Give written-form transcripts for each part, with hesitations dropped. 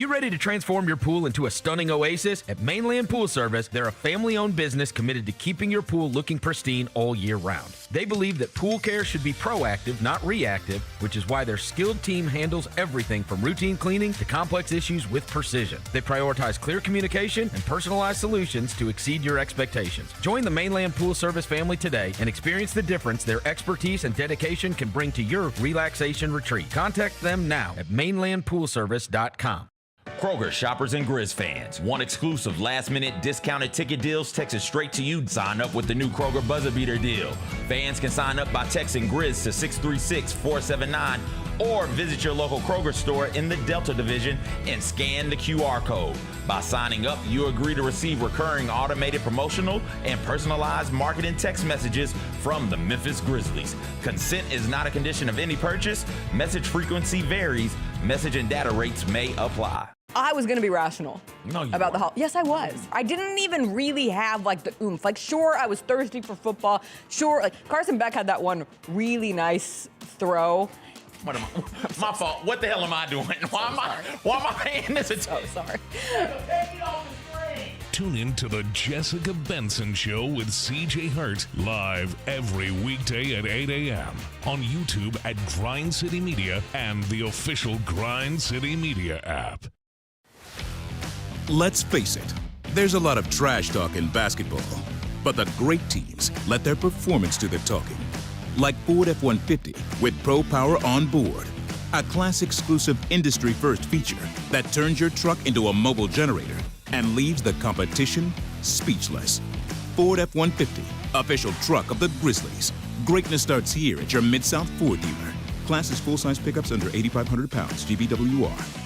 You ready to transform your pool into a stunning oasis? At Mainland Pool Service, they're a family-owned business committed to keeping your pool looking pristine all year round. They believe that pool care should be proactive, not reactive, which is why their skilled team handles everything from routine cleaning to complex issues with precision. They prioritize clear communication and personalized solutions to exceed your expectations. Join the Mainland Pool Service family today and experience the difference their expertise and dedication can bring to your relaxation retreat. Contact them now at mainlandpoolservice.com. Kroger shoppers and Grizz fans. Want exclusive last-minute discounted ticket deals texted straight to you? Sign up with the new Kroger Buzzer Beater deal. Fans can sign up by texting Grizz to 636-479 or visit your local Kroger store in the Delta Division and scan the QR code. By signing up, you agree to receive recurring automated promotional and personalized marketing text messages from the Memphis Grizzlies. Consent is not a condition of any purchase. Message frequency varies. Message and data rates may apply. I was going to be rational about the holiday. Yes, I was. I didn't even really have like the oomph. Like, sure, I was thirsty for football. Sure, like Carson Beck had that one really nice throw. What am I? My fault. What the hell am I doing? Why am I paying this attention? So sorry. Tune in to the Jessica Benson Show with CJ Hurt live every weekday at 8 a.m. on YouTube at Grind City Media and the official Grind City Media app. Let's face it, there's a lot of trash talk in basketball, but the great teams let their performance do the talking. Like Ford F-150 with Pro Power on board, a class-exclusive industry-first feature that turns your truck into a mobile generator and leaves the competition speechless. Ford F-150, official truck of the Grizzlies. Greatness starts here at your Mid-South Ford dealer. Class is full-size pickups under 8,500 pounds, GVWR.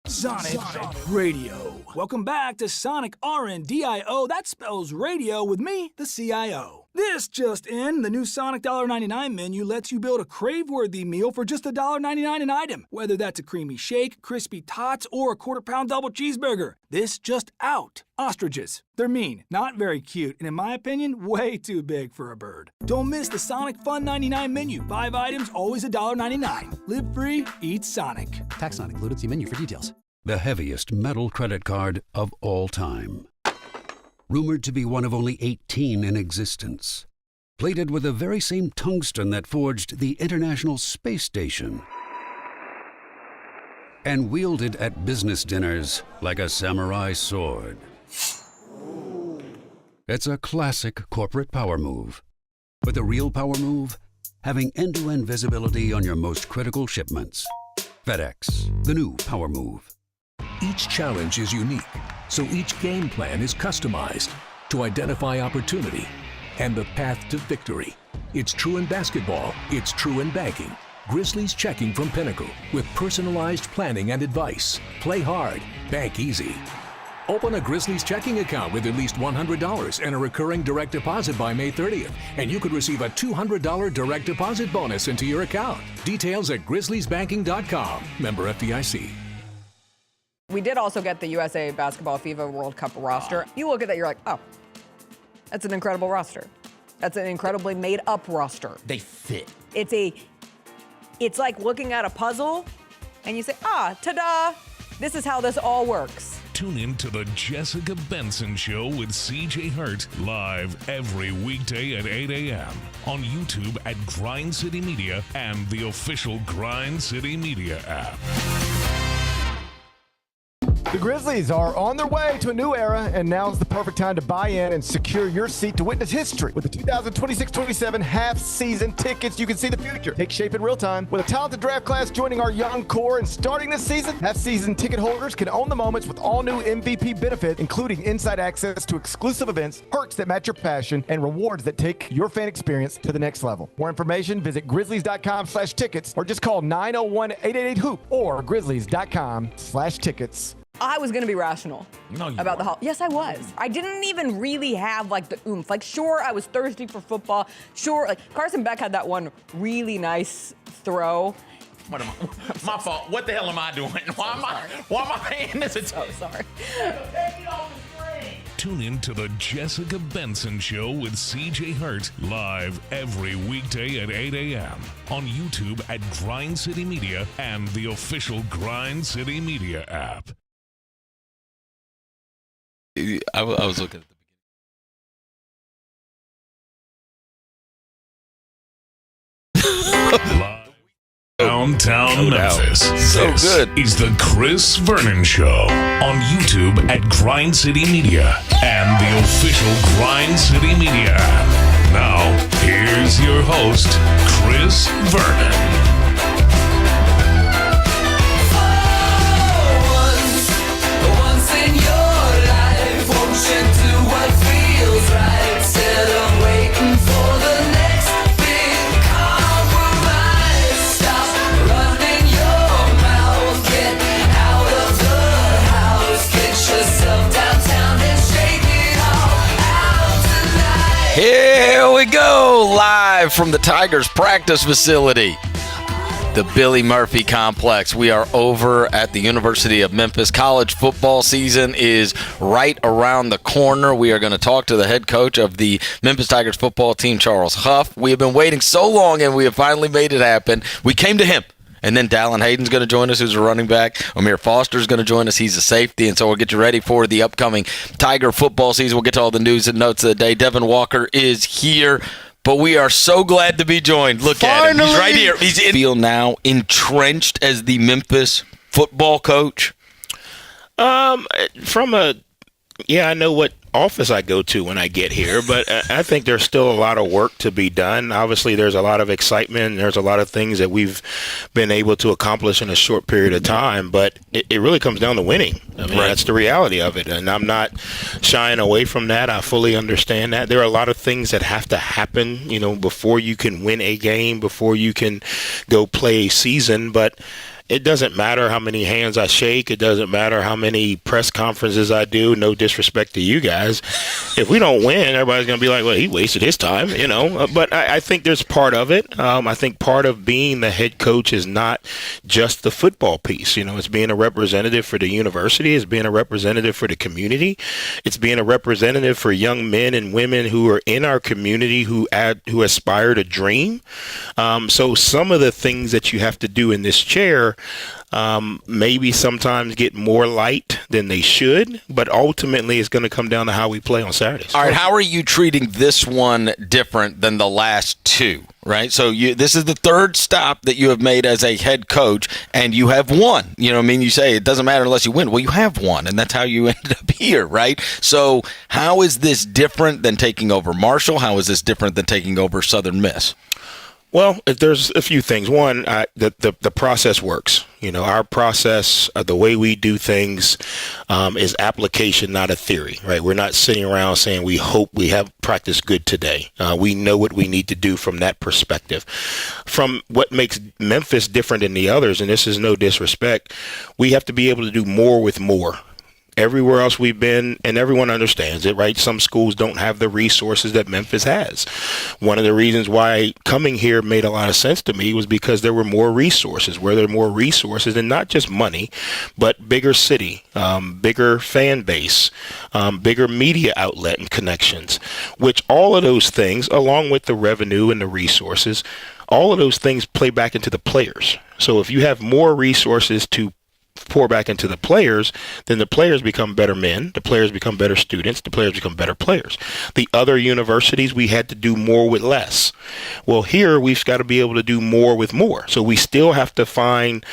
Sonic Radio. Welcome back to Sonic RNDIO. That spells radio with me, the CIO. This just in, the new Sonic $1.99 menu lets you build a crave-worthy meal for just $1.99 an item. Whether that's a creamy shake, crispy tots, or a quarter-pound double cheeseburger. This just out. Ostriches. They're mean, not very cute, and in my opinion, way too big for a bird. Don't miss the Sonic Fun 99 menu. 5 items, always $1.99. Live free, eat Sonic. Tax not included. See menu for details. The heaviest metal credit card of all time. Rumored to be one of only 18 in existence. Plated with the very same tungsten that forged the International Space Station. And wielded at business dinners like a samurai sword. It's a classic corporate power move. But the real power move? Having end-to-end visibility on your most critical shipments. FedEx, the new power move. Each challenge is unique, so each game plan is customized to identify opportunity and the path to victory. It's true in basketball, it's true in banking. Grizzlies Checking from Pinnacle with personalized planning and advice. Play hard, bank easy. Open a Grizzlies checking account with at least $100 and a recurring direct deposit by May 30th, and you could receive a $200 direct deposit bonus into your account. Details at grizzliesbanking.com. Member FDIC. We did also get the USA Basketball FIBA World Cup roster. You look at that, you're like, oh, that's an incredible roster. That's an incredibly made-up roster. They fit. It's like looking at a puzzle, and you say, ta-da, this is how this all works. Tune in to the Jessica Benson Show with CJ Hurt live every weekday at 8 a.m. on YouTube at Grind City Media and the official Grind City Media app. The Grizzlies are on their way to a new era, and now's the perfect time to buy in and secure your seat to witness history. With the 2026-27 half-season tickets, you can see the future take shape in real time. With a talented draft class joining our young core and starting this season, half-season ticket holders can own the moments with all new MVP benefit, including inside access to exclusive events, perks that match your passion, and rewards that take your fan experience to the next level. More information, visit grizzlies.com/tickets or just call 901-888-HOOP or grizzlies.com/tickets. I was going to be rational about the holiday. Yes, I was. I didn't even really have like the oomph. Like, sure, I was thirsty for football. Sure, like Carson Beck had that one really nice throw. What am I? My fault. What the hell am I doing? Why am I paying this attention? So sorry. Tune in to the Jessica Benson Show with CJ Hurt live every weekday at 8 a.m. on YouTube at Grind City Media and the official Grind City Media app. I was looking at Live downtown Memphis. So This good. is the Chris Vernon Show on YouTube at Grind City Media and the official Grind City Media app. Now, here's your host, Chris Vernon. Here we go, live from the Tigers practice facility, the Billy Murphy Complex. We are over at the University of Memphis. College football season is right around the corner. We are going to talk to the head coach of the Memphis Tigers football team, Charles Huff. We have been waiting so long, and we have finally made it happen. We came to him. And then Dallan Hayden's going to join us, who's a running back. Ahmere Foster's going to join us. He's a safety. And so we'll get you ready for the upcoming Tiger football season. We'll get to all the news and notes of the day. Devin Walker is here. But we are so glad to be joined. Look at him. He's right here. He's in field now, entrenched as the Memphis football coach. I know what office I go to when I get here, but I think there's still a lot of work to be done. Obviously, there's a lot of excitement. And there's a lot of things that we've been able to accomplish in a short period of time, but it really comes down to winning. I mean, That's the reality of it, and I'm not shying away from that. I fully understand that. There are a lot of things that have to happen, before you can win a game, before you can go play a season, but it doesn't matter how many hands I shake. It doesn't matter how many press conferences I do. No disrespect to you guys. If we don't win, everybody's going to be like, well, he wasted his time, But I think there's part of it. I think part of being the head coach is not just the football piece. It's being a representative for the university. It's being a representative for the community. It's being a representative for young men and women who are in our community who aspire to dream. So some of the things that you have to do in this chair maybe sometimes get more light than they should, but ultimately it's going to come down to how we play on Saturdays. All right, how are you treating this one different than the last two, right? So this is the third stop that you have made as a head coach, and you have won. You say it doesn't matter unless you win. Well, you have won, and that's how you ended up here, right? So how is this different than taking over Marshall? How is this different than taking over Southern Miss? Well, there's a few things. One, the process works. Our process, the way we do things, is application, not a theory, right? We're not sitting around saying we hope we have practiced good today. We know what we need to do from that perspective. From what makes Memphis different than the others, and this is no disrespect, we have to be able to do more with more. Everywhere else we've been, and everyone understands it, right? Some schools don't have the resources that Memphis has. One of the reasons why coming here made a lot of sense to me was because there were more resources. Where there are more resources, and not just money, but bigger city, bigger fan base, bigger media outlet and connections, which all of those things, along with the revenue and the resources, all of those things play back into the players. So if you have more resources to pour back into the players, then the players become better men, the players become better students, the players become better players. The other universities, we had to do more with less. Well, here we've got to be able to do more with more. So we still have to find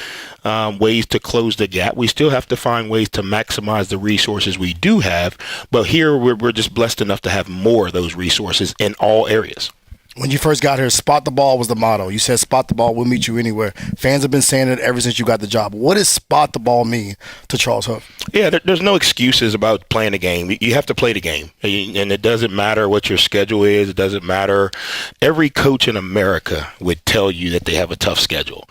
ways to close the gap. We still have to find ways to maximize the resources we do have. But here we're just blessed enough to have more of those resources in all areas. When you first got here, spot the ball was the motto. You said spot the ball, we'll meet you anywhere. Fans have been saying it ever since you got the job. What does spot the ball mean to Charles Huff? Yeah, there's no excuses about playing the game. You have to play the game. And it doesn't matter what your schedule is. It doesn't matter. Every coach in America would tell you that they have a tough schedule.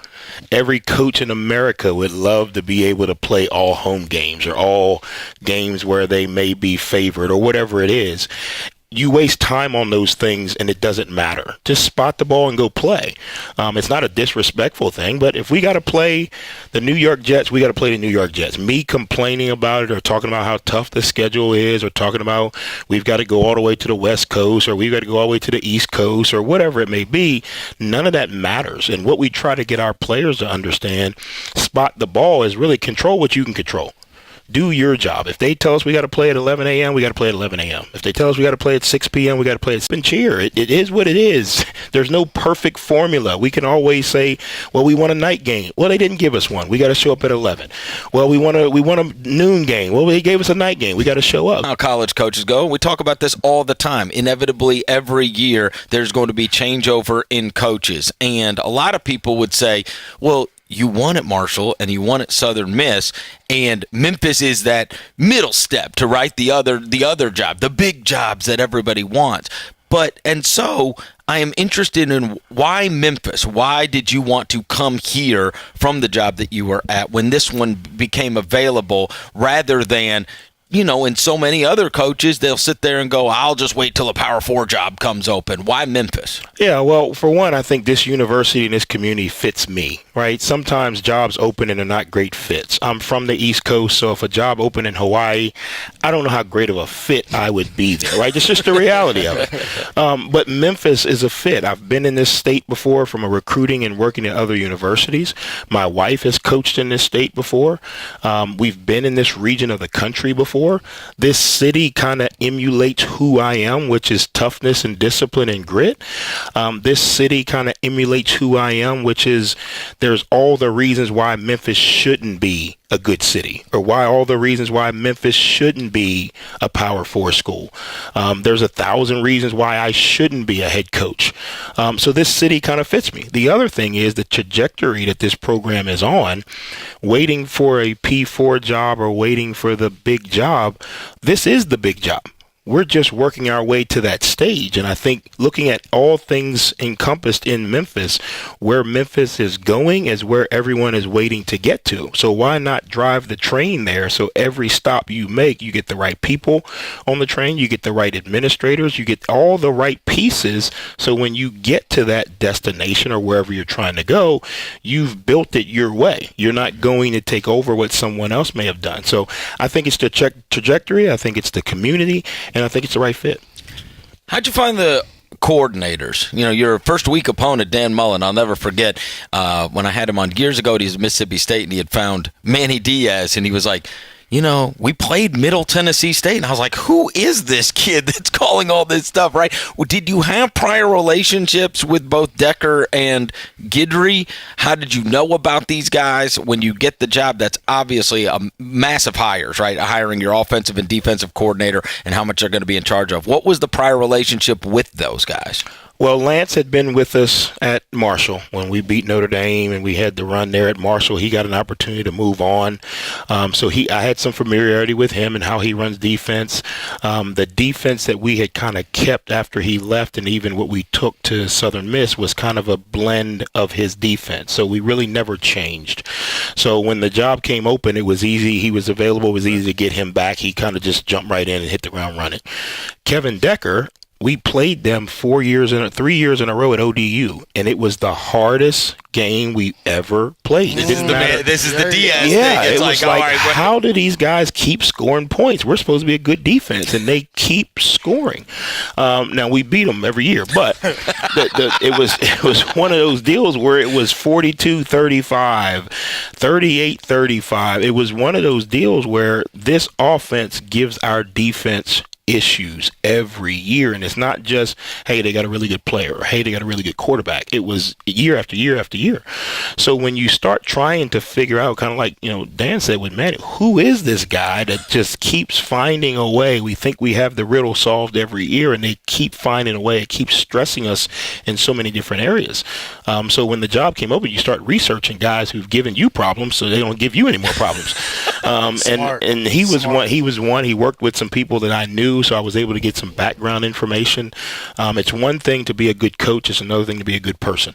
Every coach in America would love to be able to play all home games or all games where they may be favored or whatever it is. you waste time on those things and it doesn't matter. Just spot the ball and go play. It's not a disrespectful thing, but if we got to play the New York Jets, we got to play the New York Jets. Me complaining about it or talking about how tough the schedule is or talking about we've got to go all the way to the West Coast or we've got to go all the way to the East Coast or whatever it may be, none of that matters. And what we try to get our players to understand, spot the ball is really control what you can control. Do your job. If they tell us we got to play at 11 a.m., we got to play at 11 a.m. If they tell us we got to play at 6 p.m., we got to play at spin cheer. It is what it is. There's no perfect formula. We can always say, well, we want a night game. Well, they didn't give us one. We got to show up at 11. Well, we want a noon game. Well, they gave us a night game. We got to show up. How college coaches go. We talk about this all the time. Inevitably, every year, there's going to be changeover in coaches. And a lot of people would say, well, you won at Marshall and you won at Southern Miss, and Memphis is that middle step to the other job, the big jobs that everybody wants. And so I am interested in why Memphis. Why did you want to come here from the job that you were at when this one became available rather than, in so many other coaches, they'll sit there and go, I'll just wait till a Power 4 job comes open. Why Memphis? Yeah, well, for one, I think this university and this community fits me, right? Sometimes jobs open and they're not great fits. I'm from the East Coast, so if a job opened in Hawaii, I don't know how great of a fit I would be there, right? It's just the reality of it. But Memphis is a fit. I've been in this state before from a recruiting and working at other universities. My wife has coached in this state before. We've been in this region of the country before. This city kind of emulates who I am, which is toughness and discipline and grit. This city kind of emulates who I am, which is there's all the reasons why Memphis shouldn't be a good city, or why all the reasons why Memphis shouldn't be a Power 4 school. There's 1,000 reasons why I shouldn't be a head coach. So this city kind of fits me. The other thing is the trajectory that this program is on, waiting for a P4 job or waiting for the big job. This is the big job. We're just working our way to that stage. And I think looking at all things encompassed in Memphis, where Memphis is going is where everyone is waiting to get to. So why not drive the train there? So every stop you make, you get the right people on the train, you get the right administrators, you get all the right pieces. So when you get to that destination or wherever you're trying to go, you've built it your way. You're not going to take over what someone else may have done. So I think it's the trajectory. I think it's the community. And I think it's the right fit. How'd you find the coordinators? Your first week opponent, Dan Mullen, I'll never forget when I had him on years ago. He was at Mississippi State, and he had found Manny Diaz, and he was like, we played Middle Tennessee State. And I was like, who is this kid that's calling all this stuff, right? Well, did you have prior relationships with both Decker and Guidry? How did you know about these guys? When you get the job, that's obviously a massive hires, right? Hiring your offensive and defensive coordinator and how much they're going to be in charge of. What was the prior relationship with those guys? Well, Lance had been with us at Marshall when we beat Notre Dame and we had the run there at Marshall. He got an opportunity to move on. So I had some familiarity with him and how he runs defense. The defense that we had kind of kept after he left and even what we took to Southern Miss was kind of a blend of his defense. So we really never changed. So when the job came open, it was easy. He was available. It was easy to get him back. He kind of just jumped right in and hit the ground running. Kevin Decker, we played them 3 years in a row at ODU, and it was the hardest game we ever played. This is the Diaz thing. Yeah, it's it was like how do these guys keep scoring points? We're supposed to be a good defense, and they keep scoring. Now, we beat them every year, but it was one of those deals where it was 42-35, 38-35. It was one of those deals where this offense gives our defense issues every year, and it's not just, hey, they got a really good player, or hey, they got a really good quarterback. It was year after year after year. So when you start trying to figure out, kind of like Dan said with Manny, who is this guy that just keeps finding a way? We think we have the riddle solved every year, and they keep finding a way. It keeps stressing us in so many different areas. So when the job came open, you start researching guys who've given you problems so they don't give you any more problems. And he was one. He worked with some people that I knew through, so I was able to get some background information. It's one thing to be a good coach. It's another thing to be a good person.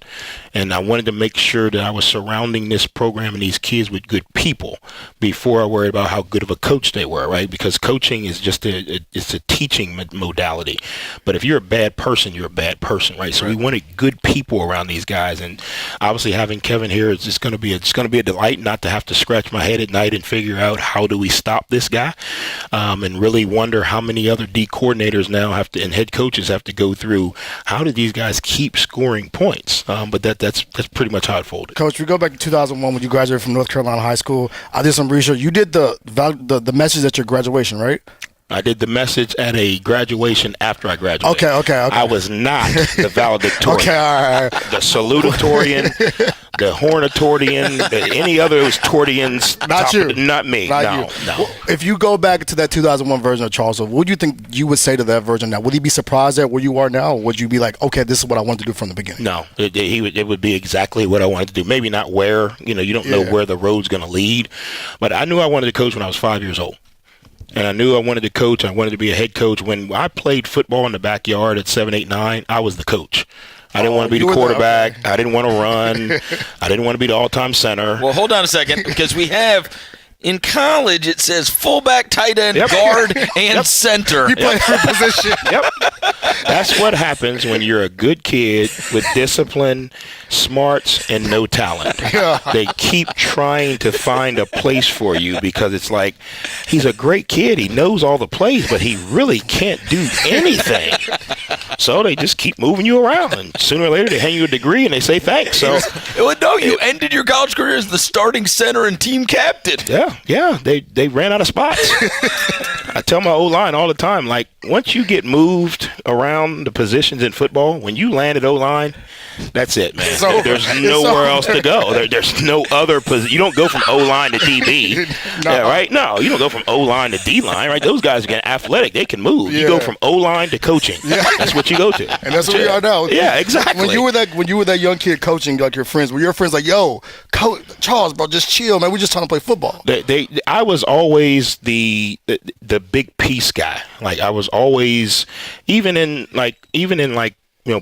And I wanted to make sure that I was surrounding this program and these kids with good people before I worried about how good of a coach they were, right? Because coaching is just it's a teaching modality. But if you're a bad person, you're a bad person, right? So we wanted good people around these guys. And obviously having Kevin here is just going to be a delight not to have to scratch my head at night and figure out how do we stop this guy, and really wonder how many other D coordinators now have to and head coaches have to go through. How do these guys keep scoring points? But that's pretty much how it folded. Coach, we go back to 2001 when you graduated from North Carolina High School. I did some research. You did the message at your graduation, right? I did the message at a graduation after I graduated. Okay. I was not the valedictorian. Okay, all right. The salutatorian, the hornatorian, any other of those tortians. Not you. Not me. Not no. you. Well, if you go back to that 2001 version of Charleston, what do you think you would say to that version now? Would he be surprised at where you are now, or would you be like, okay, this is what I wanted to do from the beginning? No, it would be exactly what I wanted to do. Maybe not where, you don't know where the road's going to lead, but I knew I wanted to coach when I was 5 years old. And I knew I wanted to coach. I wanted to be a head coach. When I played football in the backyard at 7, 8, 9, I was the coach. I didn't want to be the quarterback. Okay. I didn't want to run. I didn't want to be the all-time center. Well, hold on a second, because we have – in college, it says fullback, tight end, guard, and center. You play every position. Yep. That's what happens when you're a good kid with discipline, smarts, and no talent. Yeah. They keep trying to find a place for you because it's like, he's a great kid. He knows all the plays, but he really can't do anything. So they just keep moving you around. And sooner or later, they hand you a degree and they say thanks. So, no, you ended your college career as the starting center and team captain. Yeah, they ran out of spots. I tell my O-line all the time, like, once you get moved around the positions in football, when you land at O-line, that's it, man. There's nowhere else to go. There's no other position. You don't go from O-line to DB, right? No, you don't go from O-line to D-line, right? Those guys are getting athletic. They can move. You go from O-line to coaching. That's what you go to. And that's what we are now. Yeah, exactly. When you were that young kid coaching, like, your friends, were your friends like, yo, Coach Charles, bro, just chill, man. We're just trying to play football. I was always the big piece guy. Like, I was always, even in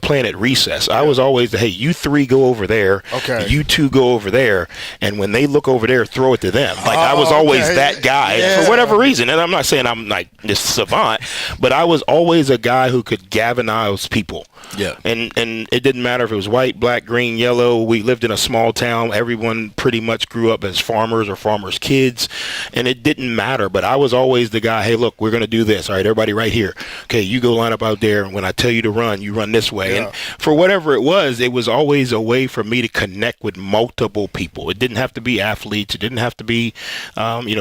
playing at recess, I was always the, hey, you three go over there. Okay. You two go over there. And when they look over there, throw it to them. Like, I was always that guy for whatever reason. And I'm not saying I'm like this savant, but I was always a guy who could galvanize people. Yeah. And it didn't matter if it was white, black, green, yellow. We lived in a small town. Everyone pretty much grew up as farmers or farmers' kids. And it didn't matter. But I was always the guy, hey, look, we're going to do this. All right, everybody right here. Okay, you go line up out there. And when I tell you to run, you run this way. Yeah. And for whatever it was always a way for me to connect with multiple people. It didn't have to be athletes. It didn't have to be,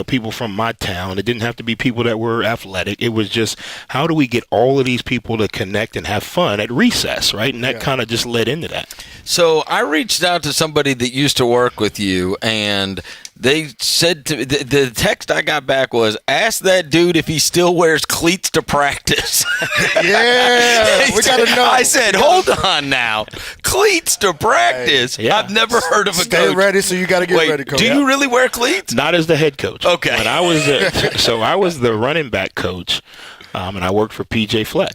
people from my town. It didn't have to be people that were athletic. It was just, how do we get all of these people to connect and have fun at recess, right? And that kind of just led into that. So I reached out to somebody that used to work with you, and they said to me, the text I got back was, ask that dude if he still wears cleats to practice. Yeah, we got to know. I said, hold on now. Cleats to practice? Hey, I've never heard of a coach. Stay ready, so you got to get ready, coach. Do you really wear cleats? Not as the head coach. Okay. When I was the running back coach, and I worked for PJ Fleck.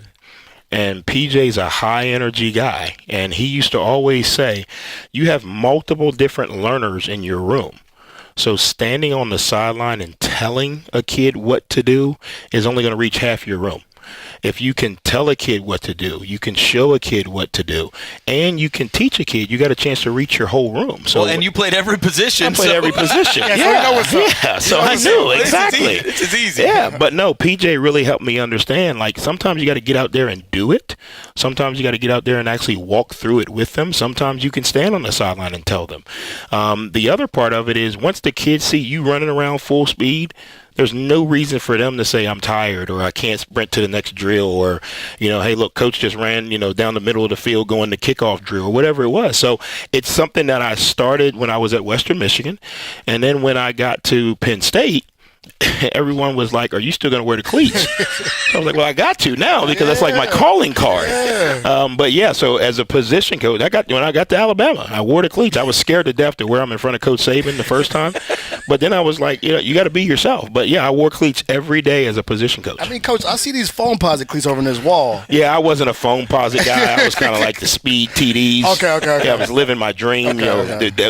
And PJ's a high-energy guy, and he used to always say, you have multiple different learners in your room. So standing on the sideline and telling a kid what to do is only going to reach half your room. If you can tell a kid what to do, you can show a kid what to do, and you can teach a kid, you got a chance to reach your whole room. So, and you played every position. I played every position. So I knew exactly. This is easy. Yeah, but no, PJ really helped me understand, like, sometimes you got to get out there and do it. Sometimes you got to get out there and actually walk through it with them. Sometimes you can stand on the sideline and tell them. The other part of it is, once the kids see you running around full speed, there's no reason for them to say, I'm tired, or I can't sprint to the next drill, or, hey, look, coach just ran, down the middle of the field going to kickoff drill, or whatever it was. So it's something that I started when I was at Western Michigan. And then when I got to Penn State, everyone was like, "Are you still going to wear the cleats?" I was like, "Well, I got to now because that's like my calling card." But yeah, so as a position coach, when I got to Alabama, I wore the cleats. I was scared to death to wear them in front of Coach Saban the first time, but then I was like, you got to be yourself. But yeah, I wore cleats every day as a position coach. I mean, Coach, I see these foam posit cleats over in this wall. Yeah, I wasn't a foam posit guy. I was kind of like the speed TDs. Okay. Yeah, I was living my dream.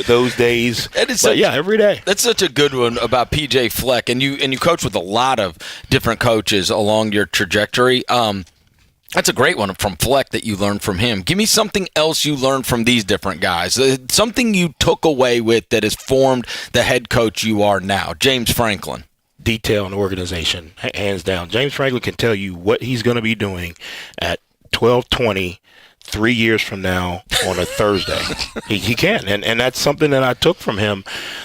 Those days. But yeah, every day. That's such a good one about PJ Fleck, and you coach with a lot of different coaches along your trajectory. That's a great one from Fleck that you learned from him. Give me something else you learned from these different guys. Something you took away with that has formed the head coach you are now. James Franklin. Detail and organization, hands down. James Franklin can tell you what he's going to be doing at 12:20 3 years from now on a Thursday. He can. And that's something that I took from him,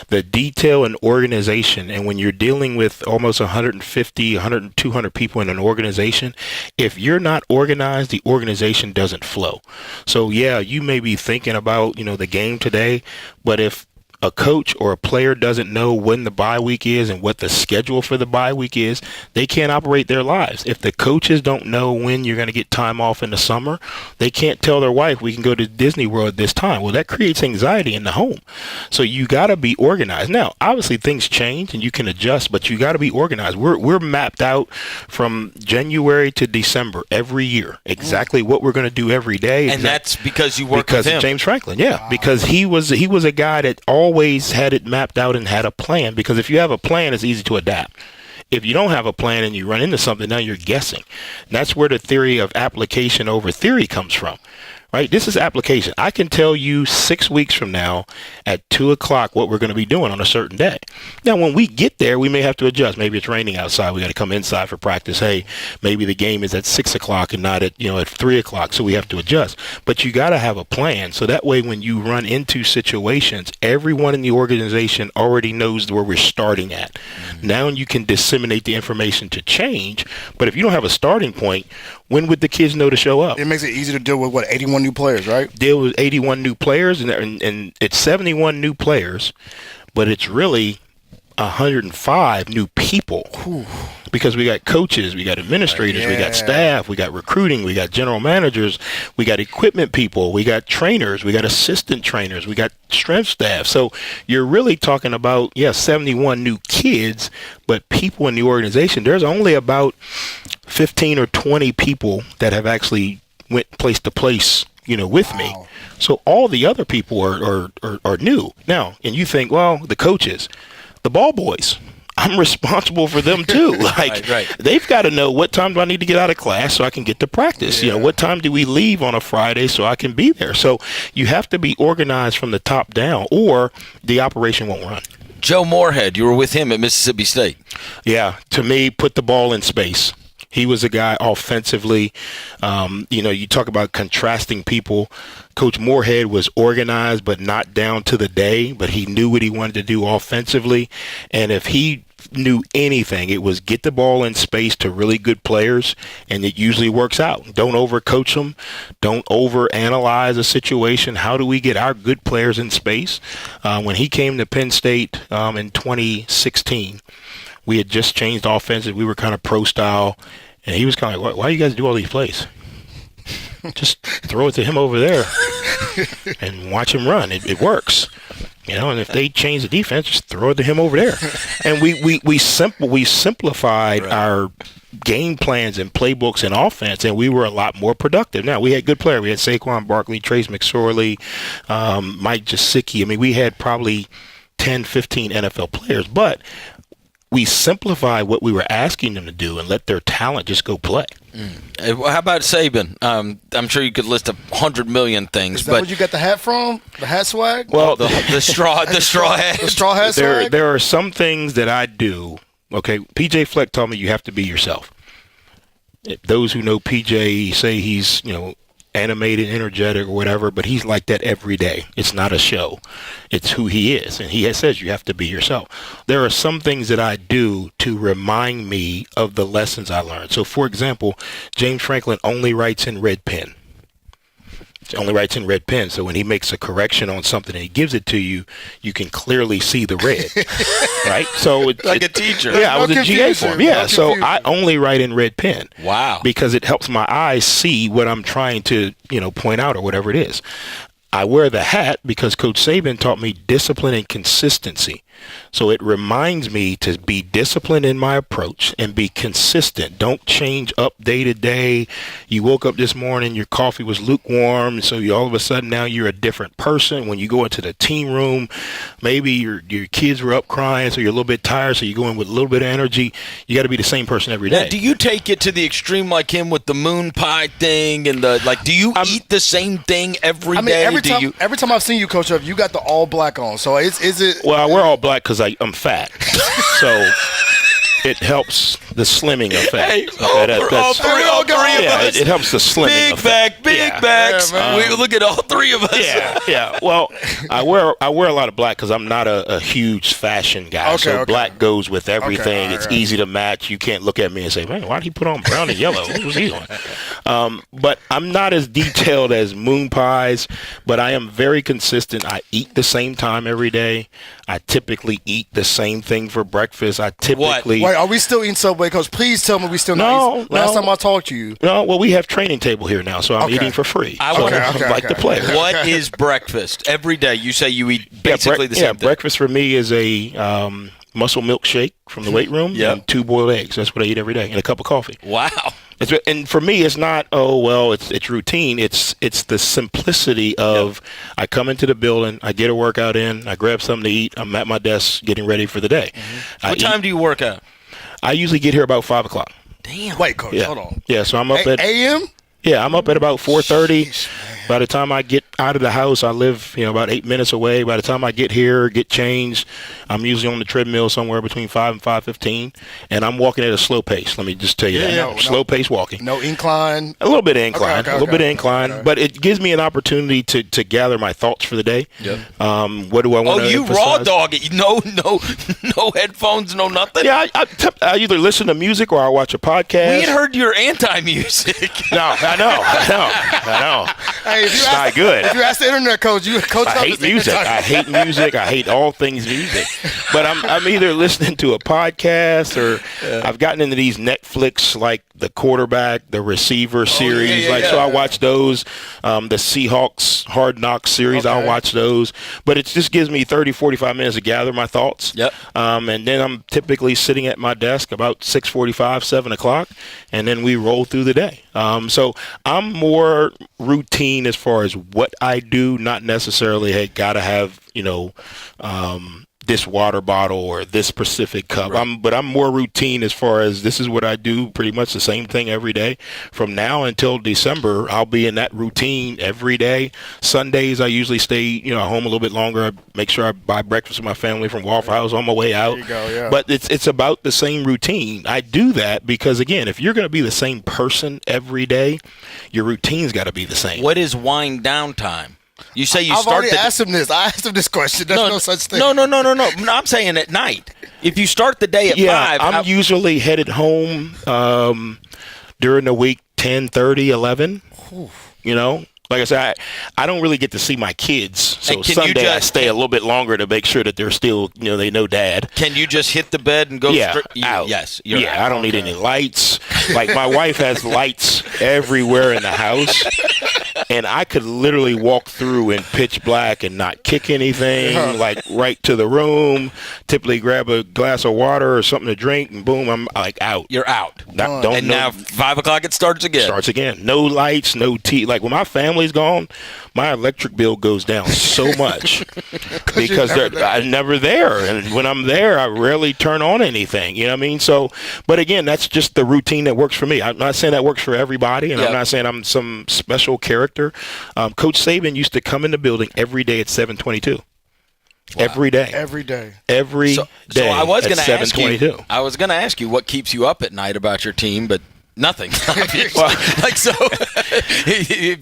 the detail and organization. And when you're dealing with almost 150, 100, 200 people in an organization, if you're not organized, the organization doesn't flow. So, yeah, you may be thinking about, the game today, but if a coach or a player doesn't know when the bye week is and what the schedule for the bye week is, they can't operate their lives. If the coaches don't know when you're going to get time off in the summer, they can't tell their wife we can go to Disney World at this time. Well, that creates anxiety in the home. So you got to be organized. Now, obviously things change and you can adjust, but you got to be organized. We're mapped out from January to December every year, exactly what we're going to do every day. And that's because you work with him. Because of James Franklin, yeah. Wow. Because he was a guy that always had it mapped out and had a plan, because if you have a plan, it's easy to adapt. If you don't have a plan and you run into something, now you're guessing. And that's where the theory of application over theory comes from. Right? This is application. I can tell you 6 weeks from now at 2:00 what we're going to be doing on a certain day. Now, when we get there, we may have to adjust. Maybe it's raining outside. We got to come inside for practice. Hey, maybe the game is at 6:00 and not at 3:00. So we have to adjust. But you got to have a plan. So that way, when you run into situations, everyone in the organization already knows where we're starting at. Now you can disseminate the information to change. But if you don't have a starting point, when would the kids know to show up? It makes it easy to deal with 81 new players, right? Deal with 81 new players, and it's 71 new players, but it's really 105 new people. Whew. Because we got coaches, we got administrators, we got staff, we got recruiting, we got general managers, we got equipment people, we got trainers, we got assistant trainers, we got strength staff. So you're really talking about, 71 new kids, but people in the organization. There's only about 15 or 20 people that have actually went place to place, with me. So all the other people are new. Now, and you think, well, the coaches, the ball boys, I'm responsible for them too. Right. They've got to know what time do I need to get out of class so I can get to practice. What time do we leave on a Friday so I can be there? So you have to be organized from the top down, or the operation won't run. Joe Moorhead, you were with him at Mississippi State. Yeah, to me, put the ball in space. He was a guy offensively. You talk about contrasting people. Coach Moorhead was organized, but not down to the day, but he knew what he wanted to do offensively. And if he knew anything, it was get the ball in space to really good players, and it usually works out. Don't overcoach them. Don't overanalyze a situation. How do we get our good players in space? When he came to Penn State in 2016, we had just changed offenses. We were kind of pro style, and he was kind of like, why you guys do all these plays? Just throw it to him over there and watch him run. It works. And if they change the defense, just throw it to him over there. And we simplified our game plans and playbooks and offense, and we were a lot more productive. Now, we had good players. We had Saquon Barkley, Trace McSorley, Mike Gesicki. I mean, we had probably 10, 15 NFL players, but we simplified what we were asking them to do and let their talent just go play. How about Saban? I'm sure you could list 100 million things. Is that where you got the hat from? The hat swag? Well, the straw hat. The straw hat swag? There are some things that I do. Okay, PJ Fleck told me you have to be yourself. Those who know PJ say he's, animated, energetic, or whatever, but he's like that every day. It's not a show. It's who he is, and he says you have to be yourself. There are some things that I do to remind me of the lessons I learned. So, for example, James Franklin only writes in red pen. only writes in red pen. So when he makes a correction on something and he gives it to you, you can clearly see the red, right? So like a teacher. Yeah, I was a GA for him. Yeah, so I only write in red pen. Wow. Because it helps my eyes see what I'm trying to, point out or whatever it is. I wear the hat because Coach Saban taught me discipline and consistency. So it reminds me to be disciplined in my approach and be consistent. Don't change up day to day. You woke up this morning, your coffee was lukewarm, so all of a sudden now you're a different person. When you go into the team room, maybe your kids were up crying, so you're a little bit tired, so you go in with a little bit of energy. You got to be the same person every day. Now, do you take it to the extreme like him with the moon pie thing and do you eat the same thing every day? Every time I've seen you, Coach Huff, you got the all black on. So is it? Well, I wear all black because I'm fat, so it helps the slimming effect. Hey, all three of us. It helps the slimming effect. Big backs. We look at all three of us. Yeah. Well, I wear a lot of black because I'm not a huge fashion guy. So black goes with everything. It's easy to match. You can't look at me and say, man, why did he put on brown and yellow? What was he doing? But I'm not as detailed as moon pies, but I am very consistent. I eat the same time every day. I typically eat the same thing for breakfast. Wait, are we still eating Subway, Coach? Please tell me we still not eating. Last time I talked to you. No, well, we have training table here now, so I'm eating for free. Like the player. What is breakfast? Every day you say you eat basically the same thing. Breakfast for me is a muscle milkshake from the weight room and 2 boiled eggs. That's what I eat every day, and a cup of coffee. Wow. And for me, it's not, it's routine. It's the simplicity of I come into the building, I get a workout in, I grab something to eat, I'm at my desk getting ready for the day. Mm-hmm. What time do you work out? I usually get here about 5 o'clock. Damn. Wait, Coach, hold on. Yeah, so I'm up at a.m.? Yeah, I'm up at about 4:30. By the time I get out of the house, I live, about 8 minutes away. By the time I get here, get changed, I'm usually on the treadmill somewhere between 5 and 5:15, and I'm walking at a slow pace. Let me just tell you that. Slow pace walking. No incline? A little bit of incline. A little bit of incline, but it gives me an opportunity to gather my thoughts for the day. Yep. What do I want to you emphasize? raw dog it. No headphones, no nothing? Yeah, I either listen to music or I watch a podcast. We had heard your anti-music. No, I know. Hey, it's not good. If you ask the internet, Coach, I hate music. I hate all things music. But I'm either listening to a podcast or I've gotten into these Netflix, like the quarterback, the receiver series. So I watch those. The Seahawks Hard Knocks series, I'll watch those. But it just gives me 30, 45 minutes to gather my thoughts. Yep. And then I'm typically sitting at my desk about 6:45, 7 o'clock, and then we roll through the day. So I'm more routine as far as what I do, not necessarily, hey, got to have, this water bottle or this specific cup. Right. But I'm more routine as far as this is what I do, pretty much the same thing every day. From now until December, I'll be in that routine every day. Sundays, I usually stay, home a little bit longer. I make sure I buy breakfast with my family from Waffle House on my way out. There you go, yeah. But it's about the same routine. I do that because, again, if you're going to be the same person every day, your routine's got to be the same. What is wind down time? You say you I've start. already asked him this. I asked him this question. There's no such thing. No. I'm saying at night. If you start the day at 5. I'm usually headed home during the week 10:30, 11. Like I said, I don't really get to see my kids. So Sunday I stay a little bit longer to make sure that they're still, they know Dad. Can you just hit the bed and go straight? Out. Yes. Out. I don't need any lights. Like my wife has lights everywhere in the house. And I could literally walk through in pitch black and not kick anything, like right to the room, typically grab a glass of water or something to drink, and boom, I'm like out. You're out. Now 5 o'clock it starts again. No lights, no tea. Like when my family's gone, my electric bill goes down so much because I'm never there. And when I'm there, I rarely turn on anything. You know what I mean? So, but again, that's just the routine that works for me. I'm not saying that works for everybody, and I'm not saying I'm some special character. Coach Saban used to come in the building every day at 7:22. Wow. Every day. So I was going to ask you. I was going to ask you what keeps you up at night about your team, but nothing. If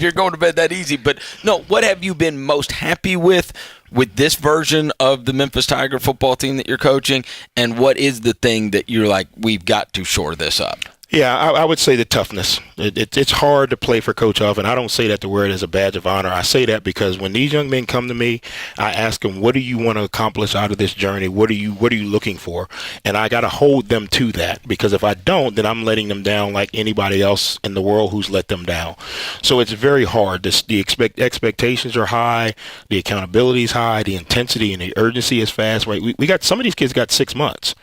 you're going to bed that easy. But no, what have you been most happy with with this version of the Memphis Tiger football team that you're coaching? And what is the thing that you're like, we've got to shore this up? Yeah, I would say the toughness. It's hard to play for Coach Huff, and I don't say that to wear it as a badge of honor. I say that because when these young men come to me, I ask them, what do you want to accomplish out of this journey? What are you looking for? And I got to hold them to that, because if I don't, then I'm letting them down like anybody else in the world who's let them down. So it's very hard. The expectations are high, the accountability is high, the intensity and the urgency is fast. Right? We got some of these kids got 6 months.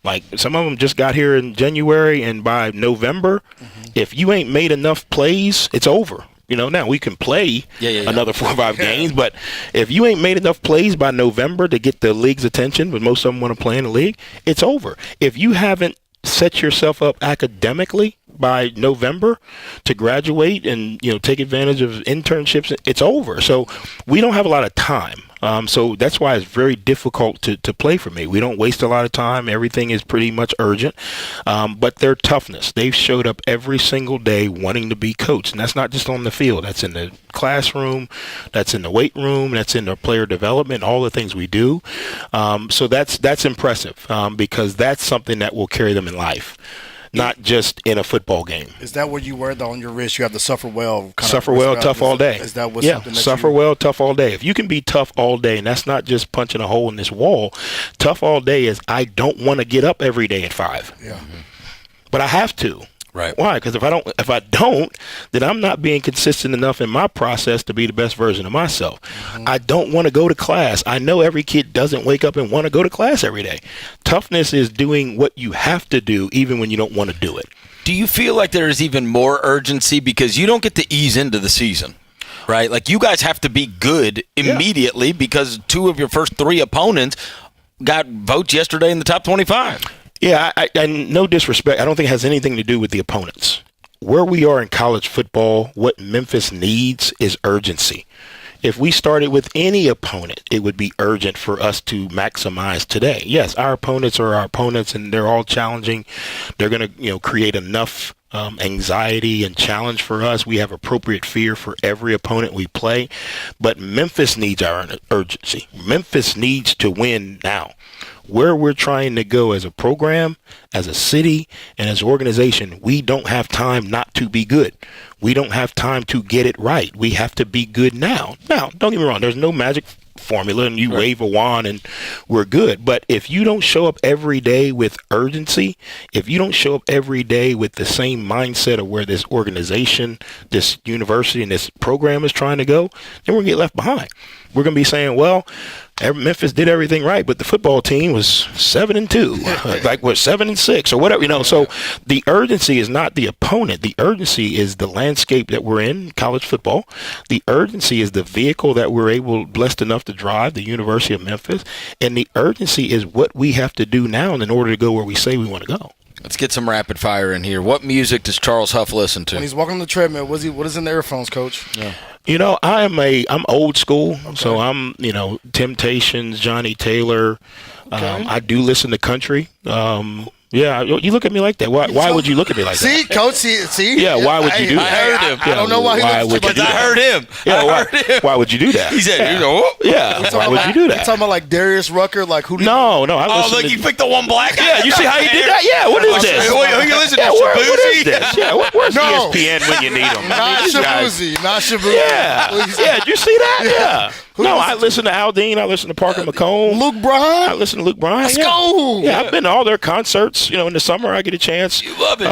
Like, some of them just got here in January, and by November, if you ain't made enough plays, it's over. Now we can play another 4 or 5 games, but if you ain't made enough plays by November to get the league's attention, but most of them want to play in the league, it's over. If you haven't set yourself up academically by November to graduate and take advantage of internships, it's over. So we don't have a lot of time. So that's why it's very difficult to play for me. We don't waste a lot of time. Everything is pretty much urgent. But their toughness, they've showed up every single day wanting to be coached. And that's not just on the field. That's in the classroom. That's in the weight room. That's in the player development, all the things we do. So that's impressive because that's something that will carry them in life. Not just in a football game. Is that what you wear on your wrist? You have to suffer well. Suffer well, tough all day. Is that what? Yeah, suffer well, tough all day. If you can be tough all day, and that's not just punching a hole in this wall, tough all day is I don't want to get up every day at 5. Yeah. But I have to. Right. Why? Because if I don't, then I'm not being consistent enough in my process to be the best version of myself. I don't want to go to class. I know every kid doesn't wake up and want to go to class every day. Toughness is doing what you have to do even when you don't want to do it. Do you feel like there is even more urgency because you don't get to ease into the season? Right? Like, you guys have to be good immediately because 2 of your first 3 opponents got votes yesterday in the top 25. Yeah, I no disrespect. I don't think it has anything to do with the opponents. Where we are in college football, what Memphis needs is urgency. If we started with any opponent, it would be urgent for us to maximize today. Yes, our opponents are our opponents, and they're all challenging. They're going to, create enough anxiety and challenge for us. We have appropriate fear for every opponent we play, but Memphis needs our urgency. Memphis needs to win now. Where we're trying to go as a program, as a city, and as an organization, we don't have time not to be good. We don't have time to get it right. We have to be good now. Now, don't get me wrong. There's no magic formula and you wave a wand and we're good. But if you don't show up every day with urgency, if you don't show up every day with the same mindset of where this organization, this university, and this program is trying to go, then we're going to get left behind. We're going to be saying, well, Memphis did everything right, but the football team was 7-2, like we're 7-6 or whatever, So the urgency is not the opponent. The urgency is the landscape that we're in, college football. The urgency is the vehicle that we're blessed enough to drive, the University of Memphis. And the urgency is what we have to do now in order to go where we say we want to go. Let's get some rapid fire in here. What music does Charles Huff listen to? When he's walking on the treadmill, what is in the earphones, Coach? Yeah. I'm old school, so I'm, Temptations, Johnny Taylor. Okay. I do listen to country. Yeah, you look at me like that. Why would you look at me like that? See, Coach, see? Yeah, why would you do that? I heard him. I don't know why he looks but I heard him. Yeah, why would you do that? He said, Yeah, why would you do that? You talking about like Darius Rucker? Like who? No. You picked the one black guy? Yeah, you see how he did that? Yeah, what is this? Who you listen to? What is this? Yeah, where's ESPN when you need them? Not Shabuzi. Yeah, did you see that? Yeah. No, I listen to Aldean. I listen to Parker McComb. Luke Bryan. I listen to Luke Bryan. Let's go. Yeah, I've been to all their concerts. In the summer I get a chance. You love it.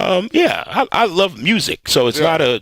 I love music. So it's not I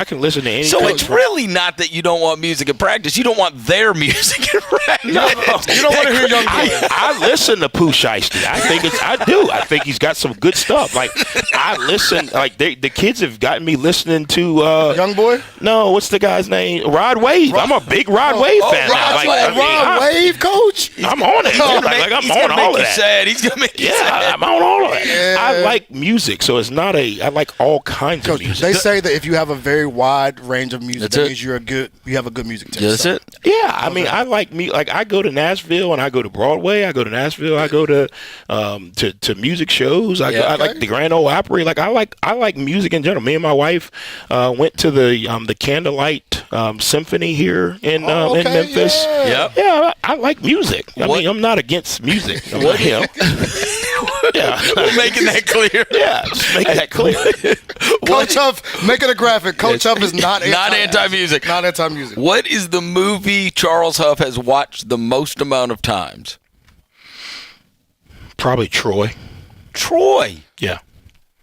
can listen to anything. So it's really not that you don't want music in practice. You don't want their music in practice. No, you don't want to hear Young Boy. I listen to Pooh Shiesty. I do. I think he's got some good stuff. Like, I listen. Like, the kids have gotten me listening to Young Boy. No, what's the guy's name? Rod Wave. I'm a big Rod Wave fan now. Rod Wave, Coach. I'm on it. I'm on all of that. He's gonna make you sad. I'm on all of that. Yeah. I like music, so it's not I like all kinds of music. They say that if you have a very wide range of music, that means you have a good music taste. That's it. Yeah, I mean, I like me. Like, I go to Nashville and I go to Broadway. I go to Nashville. I go to music shows. I like the Grand Ole Opry. Like, I like music in general. Me and my wife went to the Candlelight symphony here in Memphis. Yeah, I like music. I mean, I'm not against music. What him? Yeah, we're making that clear. Yeah, just make that clear. Coach Huff, make it a graphic. Coach Huff is not anti-music. Not anti-music. What is the movie Charles Huff has watched the most amount of times? Probably Troy. Troy? Yeah.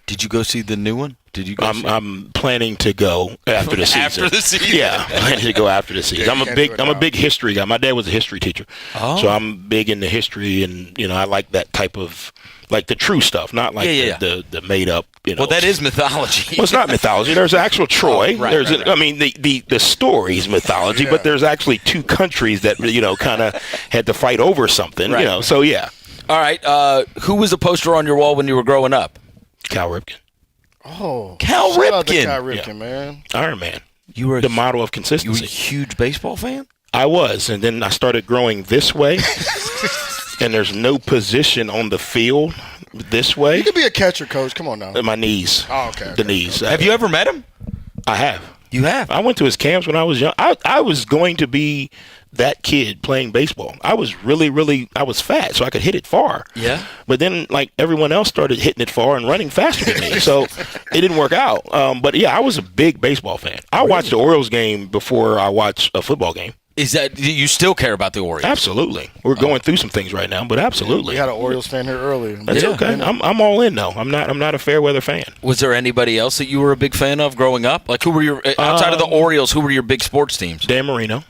Did you go see the new one? Did you go I'm planning to go after the season. After the season? Yeah, planning to go after the season. I'm a big history guy. My dad was a history teacher. Oh. So I'm big into history, and I like that type of, like, the true stuff, not like the made up, Well, that is mythology. Well, it's not mythology. There's actual Troy. I mean, the story's mythology, but there's actually two countries that, kind of had to fight over something, so yeah. All right. Who was the poster on your wall when you were growing up? Cal Ripken. Oh, Cal shout Ripken. out to Cal Ripken, man. Iron Man. You were the model of consistency. You were a huge baseball fan? I was, and then I started growing this way, and there's no position on the field this way. You could be a catcher, coach. Come on now. My knees. Oh, okay. The knees. Have you ever met him? I have. You have? I went to his camps when I was young. I was going to be that kid playing baseball. I was I was fat, so I could hit it far. Yeah. But then, like, everyone else started hitting it far and running faster than me, so it didn't work out. But, yeah, I was a big baseball fan. I watched the Orioles game before I watched a football game. Is that you still care about the Orioles? Absolutely. We're going through some things right now, but absolutely. We had an Orioles fan here earlier. That's okay. I'm all in though. I'm not a fair weather fan. Was there anybody else that you were a big fan of growing up? Like, who were your outside of the Orioles? Who were your big sports teams? Dan Marino.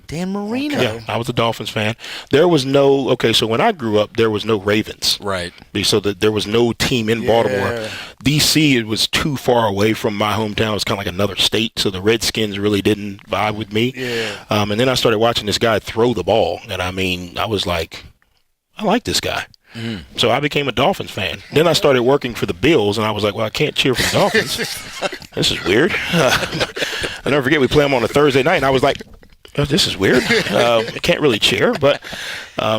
Dan Marino. Yeah, I was a Dolphins fan. There was no so when I grew up, there was no Ravens. Right. So there was no team in Baltimore. DC, it was too far away from my hometown. It was kind of like another state, so the Redskins really didn't vibe with me. Yeah. And then I started watching this guy throw the ball, and I mean, I was like, I like this guy. So I became a Dolphins fan. Then I started working for the Bills, and I was like, well, I can't cheer for the Dolphins. This is weird. I'll never forget, we play them on a Thursday night, and I was like, oh, this is weird. I can't really cheer, but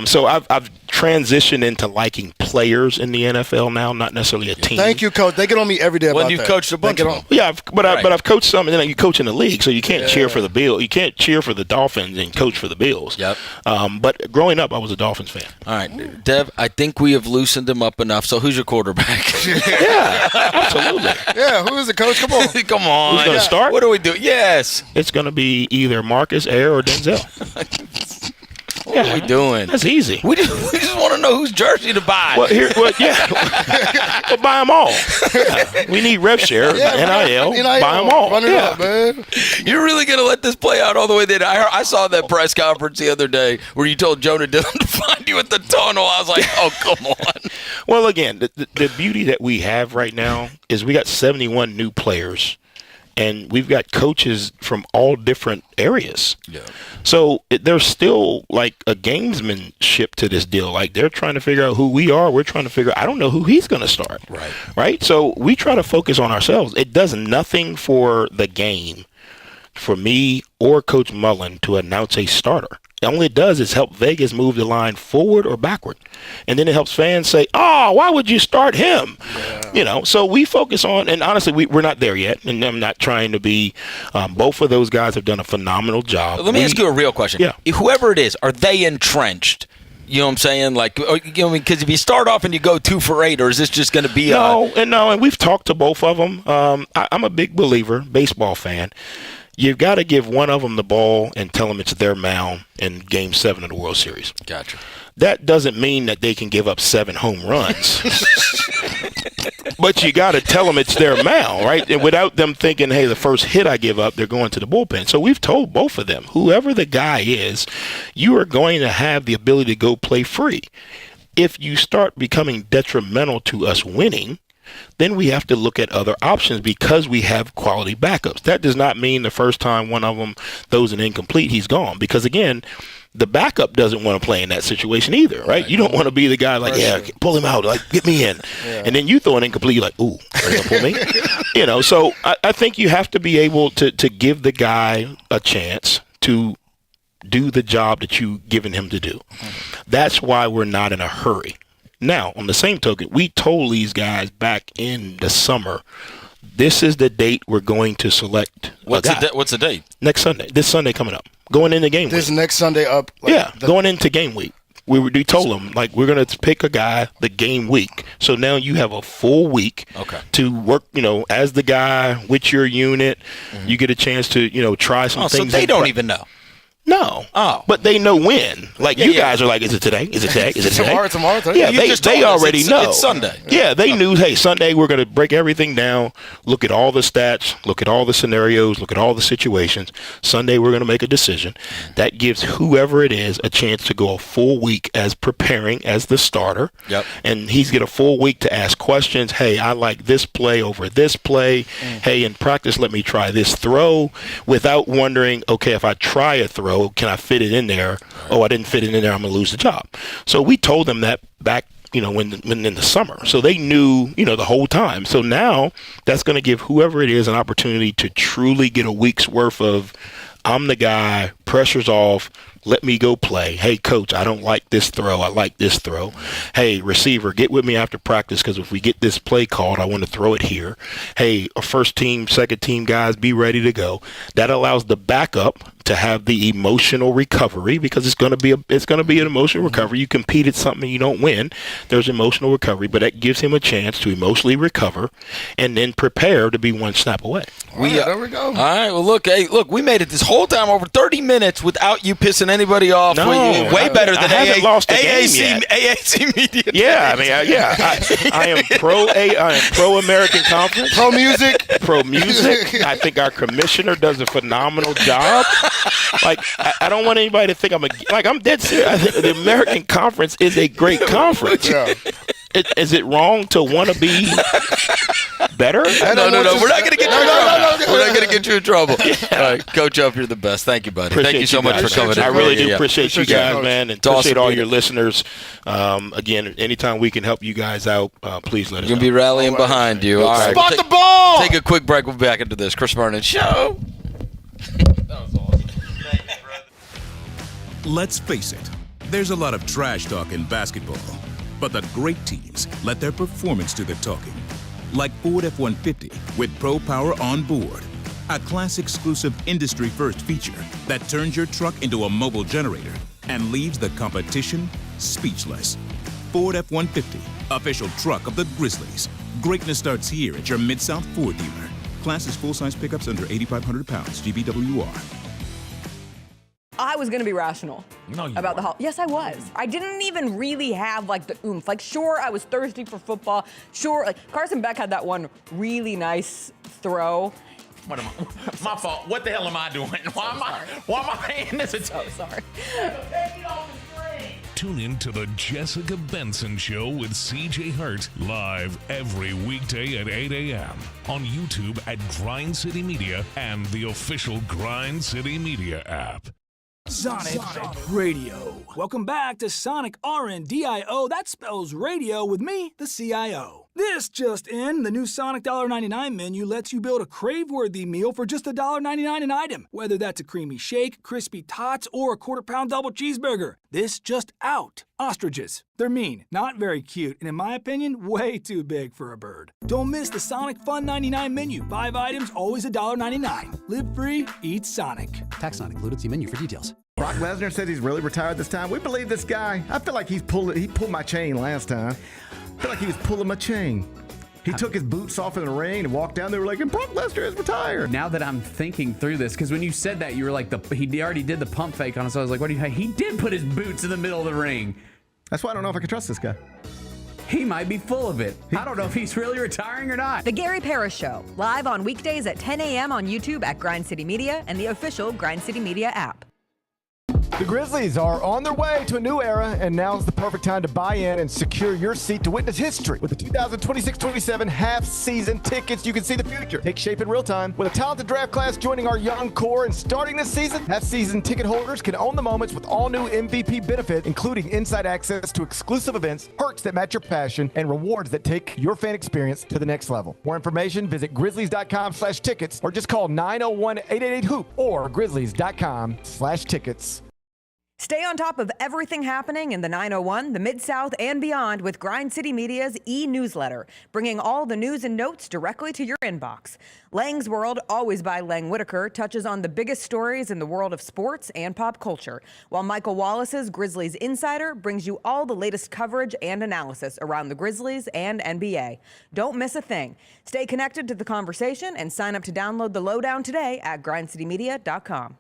so I've transitioned into liking players in the NFL now, not necessarily a team. Thank you, coach. They get on me every day about that. Well, you've coached a bunch of them. Yeah, but I've coached some, and then you coach in the league, so you can't cheer for the Bills. You can't cheer for the Dolphins and coach for the Bills. Yep. But growing up, I was a Dolphins fan. All right, Dev, I think we have loosened him up enough. So who's your quarterback? Yeah, absolutely. Yeah, who is it, coach? Come on. Come on. Who's going to start? What do we do? Yes. It's going to be either Marcus, Air, or Denzel. What are we doing? That's easy. We just want to know whose jersey to buy. Well, we'll buy them all. We need rev share, NIL. Buy them all. Run it up, man. You're really going to let this play out all the way there? I saw that press conference the other day where you told Jonah Dillon to find you at the tunnel. I was like, oh, come on. Well, again, the beauty that we have right now is we got 71 new players. And we've got coaches from all different areas. Yeah. So there's still like a gamesmanship to this deal. Like, they're trying to figure out who we are. We're trying to figure out, I don't know who he's going to start. Right. So we try to focus on ourselves. It does nothing for the game for me or Coach Mullen to announce a starter. All it does is help Vegas move the line forward or backward. And then it helps fans say, oh, why would you start him? Yeah. So we focus on, and honestly, we're not there yet. And I'm not trying to be, both of those guys have done a phenomenal job. Let me ask you a real question. Yeah. Whoever it is, are they entrenched? You know what I'm saying? Like, because if you start off and you go 2 for 8, or is this just going to be and we've talked to both of them. I'm a big believer, baseball fan. You've got to give one of them the ball and tell them it's their mound in Game 7 of the World Series. Gotcha. That doesn't mean that they can give up 7 home runs. But you got to tell them it's their mound, right? And without them thinking, hey, the first hit I give up, they're going to the bullpen. So we've told both of them, whoever the guy is, you are going to have the ability to go play free. If you start becoming detrimental to us winning, then we have to look at other options because we have quality backups. That does not mean the first time one of them throws an incomplete, he's gone. Because, again, the backup doesn't want to play in that situation either, right? You don't want to be the guy like, pull him out, like, get me in. Yeah. And then you throw an incomplete, you're like, ooh, are you going to pull me? So I think you have to be able to give the guy a chance to do the job that you've given him to do. That's why we're not in a hurry. Now, on the same token, we told these guys back in the summer this is the date we're going to select. What's the date? Next Sunday. This Sunday coming up. Going into game week. This next Sunday up. Going into game week. We told them, like, we're going to pick a guy the game week. So now you have a full week to work, as the guy with your unit. Mm-hmm. You get a chance to, try some things. So they don't even know. No. Oh. But they know when. Like, you guys are like, is it today? Is it today? Is it today? Tomorrow. Yeah, they already know. It's Sunday. Yeah, they knew, hey, Sunday we're going to break everything down, look at all the stats, look at all the scenarios, look at all the situations. Sunday we're going to make a decision. That gives whoever it is a chance to go a full week as preparing as the starter. Yep. And he's get a full week to ask questions. Hey, I like this play over this play. Hey, in practice, let me try this throw without wondering, okay, if I try a throw, can I fit it in there? Oh, I didn't fit it in there, I'm going to lose the job. So we told them that back, when in the summer. So they knew, the whole time. So now that's going to give whoever it is an opportunity to truly get a week's worth of, I'm the guy, pressure's off, let me go play. Hey, coach, I don't like this throw. I like this throw. Hey, receiver, get with me after practice because if we get this play called, I want to throw it here. Hey, first team, second team guys, be ready to go. That allows the backup to have the emotional recovery because it's going to be an emotional recovery. You compete at something you don't win. There's emotional recovery, but that gives him a chance to emotionally recover and then prepare to be one snap away. There we go. All right. Well, look, we made it this whole time over 30 minutes without you pissing anybody off. No, way better than I haven't lost a game yet. AAC Media. Yeah, I mean, I am pro American Conference. Pro music. I think our commissioner does a phenomenal job. Like, I don't want anybody to think I'm dead serious. I think the American Conference is a great conference. Yeah. Is it wrong to want to be better? No. We're not going to get you in trouble. We're not going to get you in trouble. All right, Coach Huff, you're the best. Thank you, buddy. Thank you so much for coming in. I really do appreciate you guys, man, and appreciate all your listeners. Again, anytime we can help you guys out, please let us know. You're going to be rallying behind you. All right. Spot the ball! Take a quick break. We'll be back into this. Chris Vernon Show. That was awesome. Thank you, brother. Let's face it, there's a lot of trash talk in basketball. But the great teams let their performance do the talking. Like Ford F-150 with Pro Power on board. A class-exclusive industry-first feature that turns your truck into a mobile generator and leaves the competition speechless. Ford F-150, official truck of the Grizzlies. Greatness starts here at your Mid-South Ford dealer. Class is full-size pickups under 8,500 pounds, GVWR. I was going to be rational about the Hall. Yes, I was. I didn't even really have the oomph. Sure, I was thirsty for football. Sure, Carson Beck had that one really nice throw. What am I? My fault. What the hell am I doing? Why am I paying this attention? So sorry. Tune in to the Jessica Benson Show with CJ Hurt live every weekday at 8 a.m. on YouTube at Grind City Media and the official Grind City Media app. Sonic Radio. Welcome back to Sonic RNDIO. That spells radio with me, the CIO. This just in, the new Sonic $1.99 menu lets you build a crave-worthy meal for just $1.99 an item. Whether that's a creamy shake, crispy tots, or a quarter-pound double cheeseburger. This just out. Ostriches. They're mean, not very cute, and in my opinion, way too big for a bird. Don't miss the Sonic Fun 99 menu. 5 items, always $1.99. Live free, eat Sonic. Tax not included. See menu for details. Brock Lesnar says he's really retired this time. We believe this guy. I feel like he pulled my chain last time. I feel like he was pulling my chain. He took his boots off in the rain and walked down. They were like, and Brock Lesnar is retired. Now that I'm thinking through this, because when you said that, you were like, he already did the pump fake on us. So I was like, what do you? He did put his boots in the middle of the ring. That's why I don't know if I can trust this guy. He might be full of it. I don't know if he's really retiring or not. The Gary Parrish Show, live on weekdays at 10 a.m. on YouTube at Grind City Media and the official Grind City Media app. The Grizzlies are on their way to a new era, and now's the perfect time to buy in and secure your seat to witness history. With the 2026-27 half-season tickets, you can see the future take shape in real time. With a talented draft class joining our young core and starting this season, half-season ticket holders can own the moments with all new MVP benefits, including inside access to exclusive events, perks that match your passion, and rewards that take your fan experience to the next level. More information, visit grizzlies.com/tickets or just call 901-888-HOOP or grizzlies.com/tickets. Stay on top of everything happening in the 901, the Mid-South, and beyond with Grind City Media's e-newsletter, bringing all the news and notes directly to your inbox. Lang's World, always by Lang Whitaker, touches on the biggest stories in the world of sports and pop culture, while Michael Wallace's Grizzlies Insider brings you all the latest coverage and analysis around the Grizzlies and NBA. Don't miss a thing. Stay connected to the conversation and sign up to download the lowdown today at grindcitymedia.com.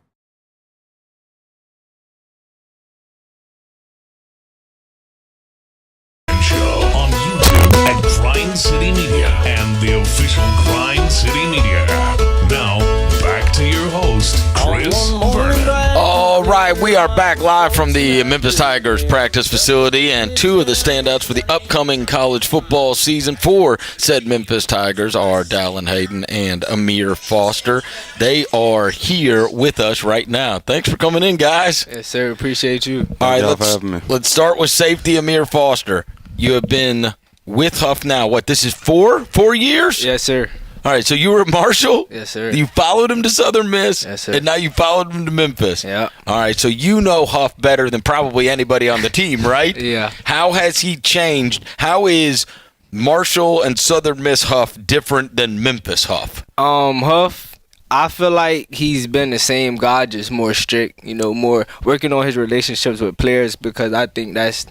On YouTube at Grind City Media and the official Grind City Media app. Now, back to your host, Chris Vernon. All right, we are back live from the Memphis Tigers practice facility, and two of the standouts for the upcoming college football season for said Memphis Tigers are Dallan Hayden and Ahmere Foster. They are here with us right now. Thanks for coming in, guys. Yes, sir. Appreciate you. All right, let's start with safety, Ahmere Foster. You have been with Huff now, what, this is 4 years? Yes, sir. All right, so you were at Marshall? Yes, sir. You followed him to Southern Miss? Yes, sir. And now you followed him to Memphis? Yeah. All right, so you know Huff better than probably anybody on the team, right? Yeah. How has he changed? How is Marshall and Southern Miss Huff different than Memphis Huff? Huff, I feel like he's been the same guy, just more strict, more working on his relationships with players, because I think that's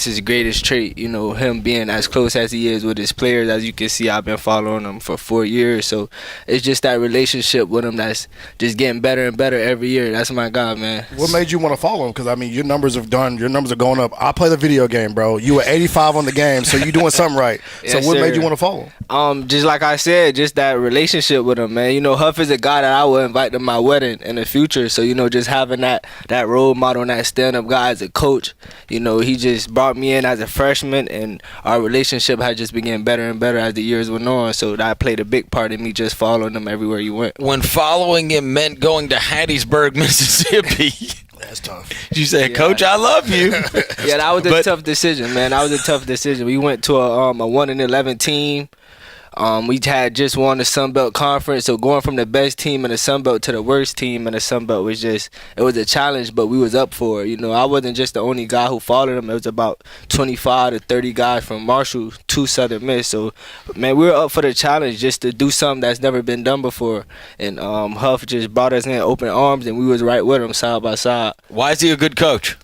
his greatest trait, him being as close as he is with his players. As you can see, I've been following him for 4 years, so it's just that relationship with him that's just getting better and better every year. That's my guy, man. What made you want to follow him? Because, your numbers are going up. I play the video game, bro. You were 85 on the game, so you're doing something right. So Yes, what sir. made you want to follow him? Just like I said, just that relationship with him, man. Huff is a guy that I would invite to my wedding in the future, so, just having that role model and that stand-up guy as a coach, he just brought me in as a freshman, and our relationship had just been getting better and better as the years went on, so that played a big part in me just following him everywhere he went. When following him meant going to Hattiesburg, Mississippi. That's tough. You said, Coach, I love you. Yeah, that was a tough decision, man. That was a tough decision. We went to a 1-11 team. We had just won the Sun Belt Conference, so going from the best team in the Sun Belt to the worst team in the Sun Belt was it was a challenge, but we was up for it. I wasn't just the only guy who followed him. It was about 25 to 30 guys from Marshall to Southern Miss. So, man, we were up for the challenge just to do something that's never been done before. And Huff just brought us in open arms, and we was right with him side by side. Why is he a good coach?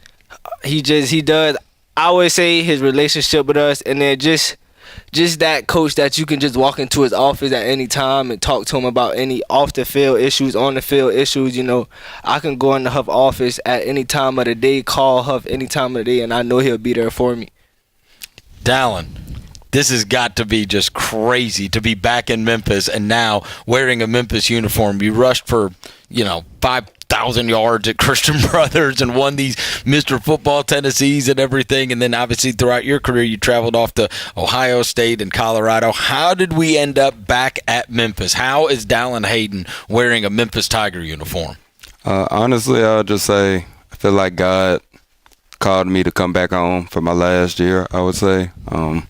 He does. I would say his relationship with us, and then just that coach that you can just walk into his office at any time and talk to him about any off the field issues, on the field issues. I can go in the Huff office at any time of the day, call Huff any time of the day, and I know he'll be there for me. Dallan, this has got to be just crazy to be back in Memphis and now wearing a Memphis uniform. You rushed for, 5,000 yards at Christian Brothers and won these Mr. Football Tennessees and everything. And then obviously throughout your career, you traveled off to Ohio State and Colorado. How did we end up back at Memphis? How is Dallan Hayden wearing a Memphis Tiger uniform? Honestly, I'll just say I feel like God called me to come back home for my last year, I would say. I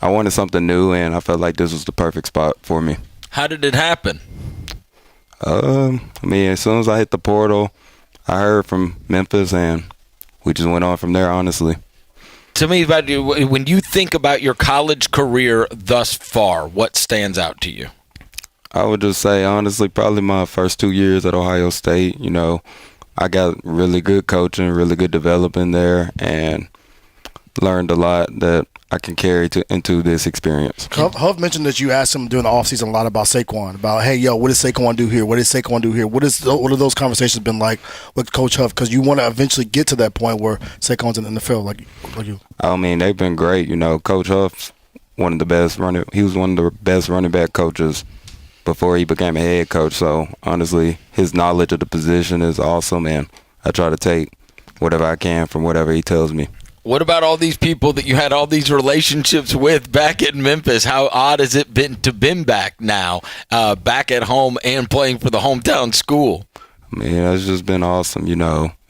wanted something new, and I felt like this was the perfect spot for me. How did it happen? As soon as I hit the portal, I heard from Memphis, and we just went on from there, honestly. To me, when you think about your college career thus far, what stands out to you? I would just say, honestly, probably my first 2 years at Ohio State. I got really good coaching, really good development there, and learned a lot that I can carry into this experience. Huff mentioned that you asked him during the offseason a lot about Saquon, about, hey, what does Saquon do here? What does Saquon do here? What have those conversations been like with Coach Huff? Because you want to eventually get to that point where Saquon's in the field like you. They've been great. Coach Huff's he was one of the best running back coaches before he became a head coach. So, honestly, his knowledge of the position is awesome, and I try to take whatever I can from whatever he tells me. What about all these people that you had all these relationships with back in Memphis? How odd has it been to be back now, back at home and playing for the hometown school? It's just been awesome.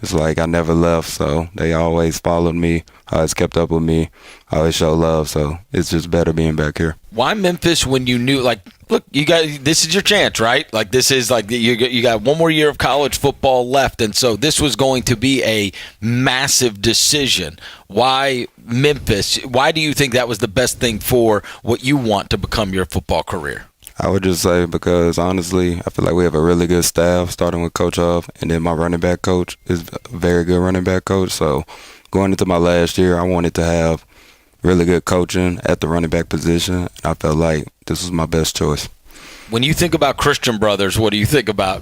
it's like I never left, so they always followed me, always kept up with me, always showed love, so it's just better being back here. Why Memphis when you knew, like, look, you got this is your chance, right? Like, this is like you got one more year of college football left, and so this was going to be a massive decision. Why Memphis? Why do you think that was the best thing for what you want to become your football career? I would just say because, honestly, I feel like we have a really good staff, starting with Coach Huff, and then my running back coach is a very good running back coach. So going into my last year, I wanted to have really good coaching at the running back position, and I felt like this was my best choice. When you think about Christian Brothers, what do you think about?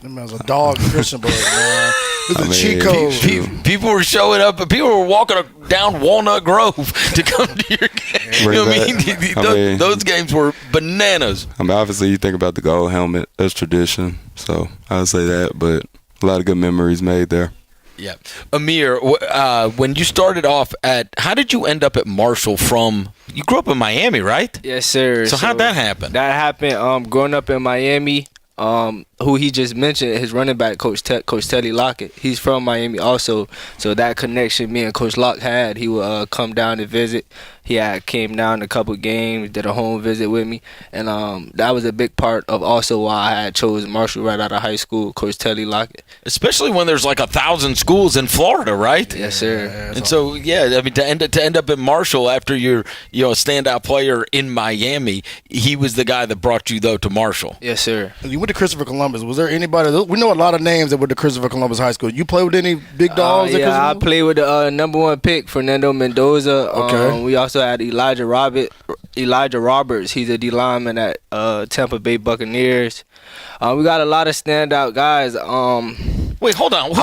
That man's a dog, Christian Brothers, man. It's a cheat code. People were showing up, and people were walking down Walnut Grove to come to your game. You know what I mean? Those games were bananas. I mean, obviously, you think about the gold helmet. That's tradition. So I would say that, but a lot of good memories made there. Yeah. Ahmere, when you started off how did you end up at Marshall you grew up in Miami, right? Yes, sir. So how'd that happen? That happened growing up in Miami. Who he just mentioned, his running back, Coach Teddy Lockett. He's from Miami also. So that connection me and Coach Lock had, he would come down to visit. He came down a couple games, did a home visit with me. And that was a big part of also why I had chose Marshall right out of high school, Coach Teddy Lockett. Especially when there's like 1,000 schools in Florida, right? Yes, sir. And so, yeah, I mean, to end up in Marshall after you're a standout player in Miami, he was the guy that brought you, though, to Marshall. Yes, sir. You went to Christopher Columbus. Was there anybody? We know a lot of names that went to Christopher Columbus High School. You play with any big dogs? Yeah, I played with the #1 pick, Fernando Mendoza. Okay. We also had Elijah Roberts. He's a D lineman at Tampa Bay Buccaneers. We got a lot of standout guys. Wait, hold on. We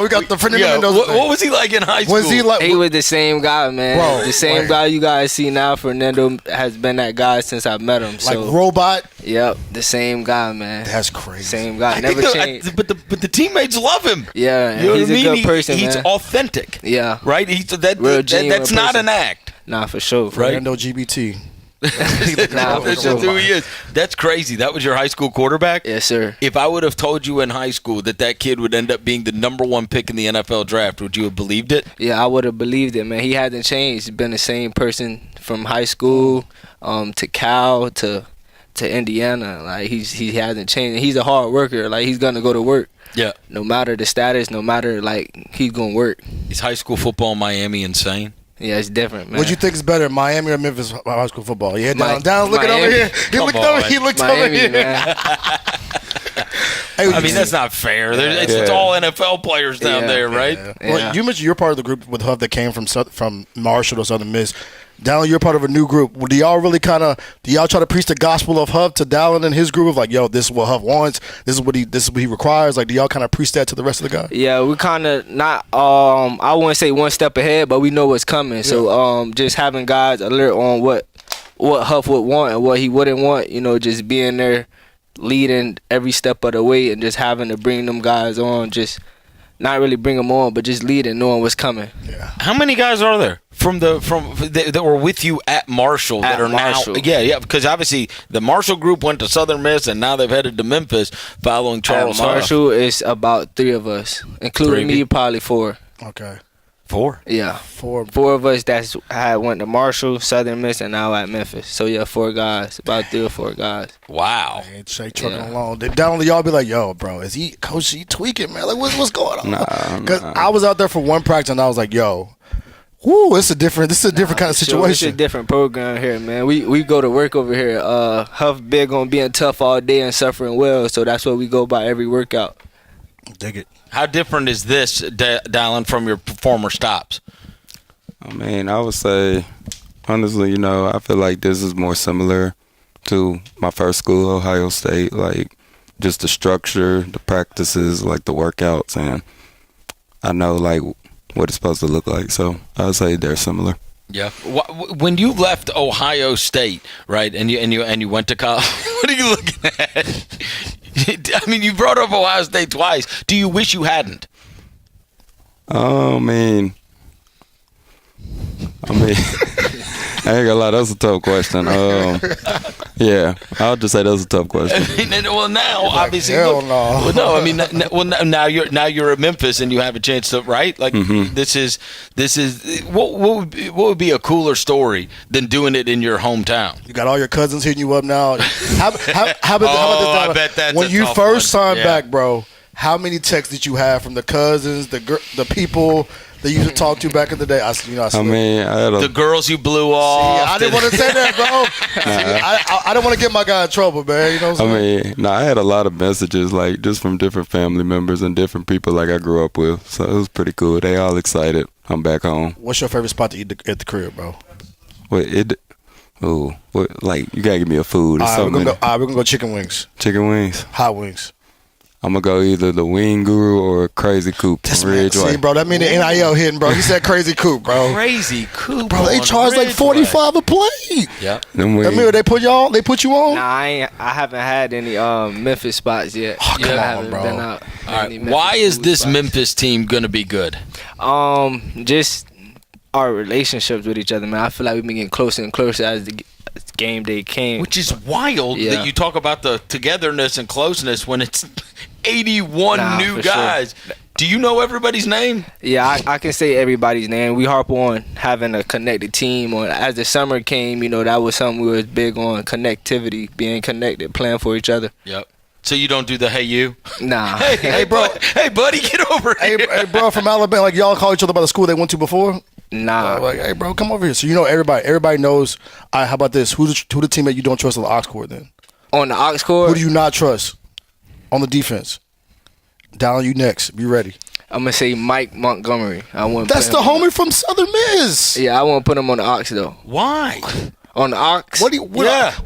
got the Fernando Mendoza. What was he like in high school? He was the same guy, man. Bro, the same guy you guys see now. Fernando has been that guy since I met him. Like robot? Yep, the same guy, man. That's crazy. Same guy. Never changed. But the teammates love him. Yeah, you know he's what I mean? a good person, He's man. authentic. Yeah. Right? That's not an act. Nah, for sure. Right? Fernando GBT. That's just who he is. That's crazy. That was your high school quarterback? Yes, sir. If I would have told you in high school that kid would end up being the #1 pick in the NFL draft, would you have believed it? Yeah, I would have believed it, man. He hasn't changed. He's been the same person from high school to Cal to Indiana. Like he hasn't changed. He's a hard worker. Like he's gonna go to work. Yeah. No matter the status, no matter he's gonna work. Is high school football in Miami insane? Yeah, it's different, man. What do you think is better, Miami or Memphis high school football? Yeah, Dallan looking over here. He looked over here. I mean, that's not fair. It's all NFL players down there, right? Yeah. Well, you mentioned you're part of the group with Huff that came from Marshall to Southern Miss. Dallan, you're part of a new group. Do y'all really do y'all try to preach the gospel of Huff to Dallan and his group of like, yo, this is what Huff wants, this is what he requires? Like, do y'all kind of preach that to the rest of the guys? Yeah, we kind of not. I wouldn't say one step ahead, but we know what's coming. Yeah. So just having guys alert on what Huff would want and what he wouldn't want. Just being there, leading every step of the way, and just having to bring them guys on. Just not really bring them on, but just leading, knowing what's coming. Yeah. How many guys are there that were with you at Marshall that are Marshall. Now? Yeah, because obviously the Marshall group went to Southern Miss, and now they've headed to Memphis following Charles Huff. Marshall is about 3 of us, including me, probably 4. Okay. 4? Yeah. 4 of us that went to Marshall, Southern Miss, and now at Memphis. So, yeah, 4 guys. About 3 or 4 guys. Wow. Straight trucking along. Down y'all be like, yo, bro, is he tweaking, man? Like, what's going on? Because I was out there for one practice, and I was like, yo, woo, this is a different kind of situation. It's a different program here, man. We go to work over here. Huff big on being tough all day and suffering well, so that's what we go by every workout. Dig it. How different is this, Dallan, from your former stops? I mean, I would say, honestly, I feel like this is more similar to my first school, Ohio State. Like, just the structure, the practices, like the workouts, and I know, like, what it's supposed to look like. So I would say they're similar. Yeah. When you left Ohio State, right, and you went to college, what are you looking at? I mean, you brought up Ohio State twice. Do you wish you hadn't? I mean, ain't gonna lie, that's a tough question. Yeah, I'll just say that's a tough question. Well, now obviously, hell look, no. well, no, I mean, now you're at Memphis and you have a chance to, right? Like this is what would be a cooler story than doing it in your hometown? You got all your cousins hitting you up now. How about I bet that's when a you tough first one. signed back, bro? How many texts did you have from the cousins, the people that you used to talk to back in the day? I had the girls you blew off. I didn't want to say that, bro. I don't want to get my guy in trouble, man. You know what I'm saying? I had a lot of messages, like, just from different family members and different people like I grew up with. So it was pretty cool. They all excited. I'm back home. What's your favorite spot to eat at the crib, bro? Like, you gotta give me a food. We're gonna go chicken wings. Chicken wings? Hot wings. I'm gonna go either the Wing Guru or Crazy Coop. See, bro, that mean the NIL hitting, bro. He said Crazy Coop, bro. Crazy Coop, bro. They charge like $45 a plate. Yeah. Ahmere, they put you on? Nah, I haven't had any Memphis spots yet. Oh, come on, bro. Been out all right. Why is this Memphis team gonna be good? Just our relationships with each other, man. I feel like we've been getting closer and closer as the game day came. Which is wild that you talk about the togetherness and closeness when it's 81 new guys. Sure. Do you know everybody's name? Yeah, I can say everybody's name. We harp on having a connected team. As the summer came, that was something we was big on, connectivity, being connected, playing for each other. Yep. So you don't do the hey you? Nah. Hey bro. Hey buddy, get over here. Hey bro, from Alabama, like y'all call each other by the school they went to before? Nah. Like, hey bro, come over here. So everybody knows. How about this? Who the teammate you don't trust on the aux court then? On the aux court? Who do you not trust on the defense? Dallan, you next. Be ready. I'm gonna say Mike Montgomery. That's the homie from Southern Miss. Yeah, I won't put him on the aux though. Why? On the aux?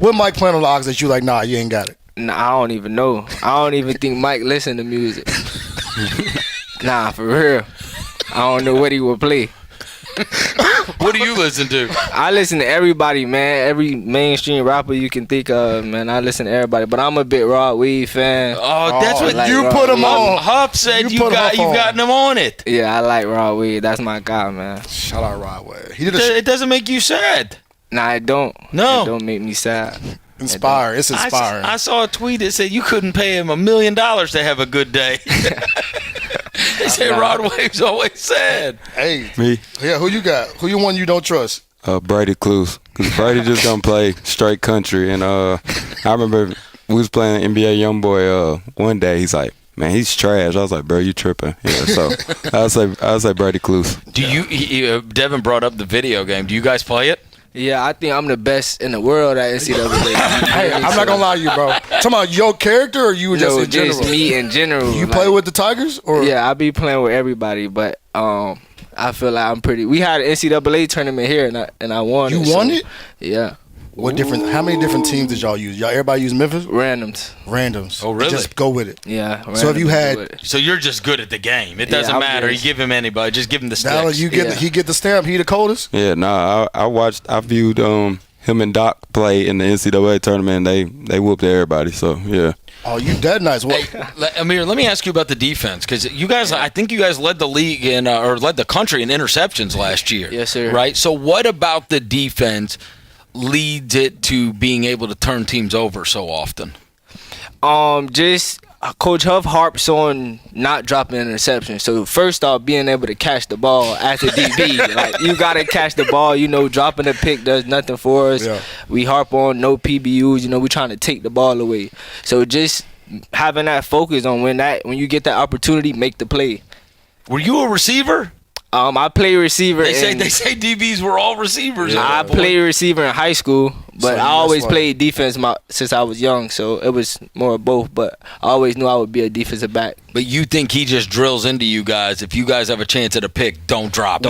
What Mike playing on the aux that you like? Nah, you ain't got it. Nah, I don't even know. I don't even think Mike listen to music. Nah, for real. I don't know what he would play. What do you listen to? I listen to everybody, man. Every mainstream rapper you can think of, man. I listen to everybody, but I'm a big Rod Weed fan. Oh, that's what like you put him on. Huff said you gotten him on it. Yeah, I like Rod Weed. That's my guy, man. Shout out Rod Weed. It doesn't make you sad. Nah, it don't. No, it don't make me sad. It's inspiring. I saw a tweet that said you couldn't pay him $1 million to have a good day. They say Rod Wave's always sad. Hey, me? Yeah, who you got? Who you one you don't trust? Brady Clues, because Brady just gonna play straight country. And I remember we was playing NBA YoungBoy. One day he's like, "Man, he's trash." I was like, "Bro, you tripping?" Yeah, so I say Brady Clues. Do you? Devin brought up the video game. Do you guys play it? Yeah, I think I'm the best in the world at NCAA. Hey, I'm not gonna lie to you, bro. Talking about your character, or you just in general? Just me in general. You play with the Tigers, or yeah, I be playing with everybody, but I feel like I'm pretty. We had an NCAA tournament here, and I won. You won it? Yeah. How many different teams did y'all use? Everybody use Memphis? Randoms. Oh, really? Just go with it. Yeah. So if you had, so you're just good at the game. It doesn't matter. You give him anybody. Just give him the sticks. Dallan, he get the stamp. He the coldest. Yeah, I viewed him and Doc play in the NCAA tournament. And they whooped everybody. So yeah. Oh, you dead nice. Hey, Ahmere, let me ask you about the defense, because you guys, I think you guys led the league or led the country in interceptions last year. Yes, sir. Right. So what about the defense leads it to being able to turn teams over so often? Just Coach Huff harps on not dropping an interception. So first off, being able to catch the ball as a DB, like you gotta catch the ball. Dropping a pick does nothing for us. Yeah. We harp on no PBUs. We trying to take the ball away. So just having that focus on when you get that opportunity, make the play. Were you a receiver? I play receiver. They say DBs were all receivers. Yeah, I played receiver in high school, but I always played defense since I was young, so it was more of both. But I always knew I would be a defensive back. But you think he just drills into you guys? If you guys have a chance at a pick, don't drop it.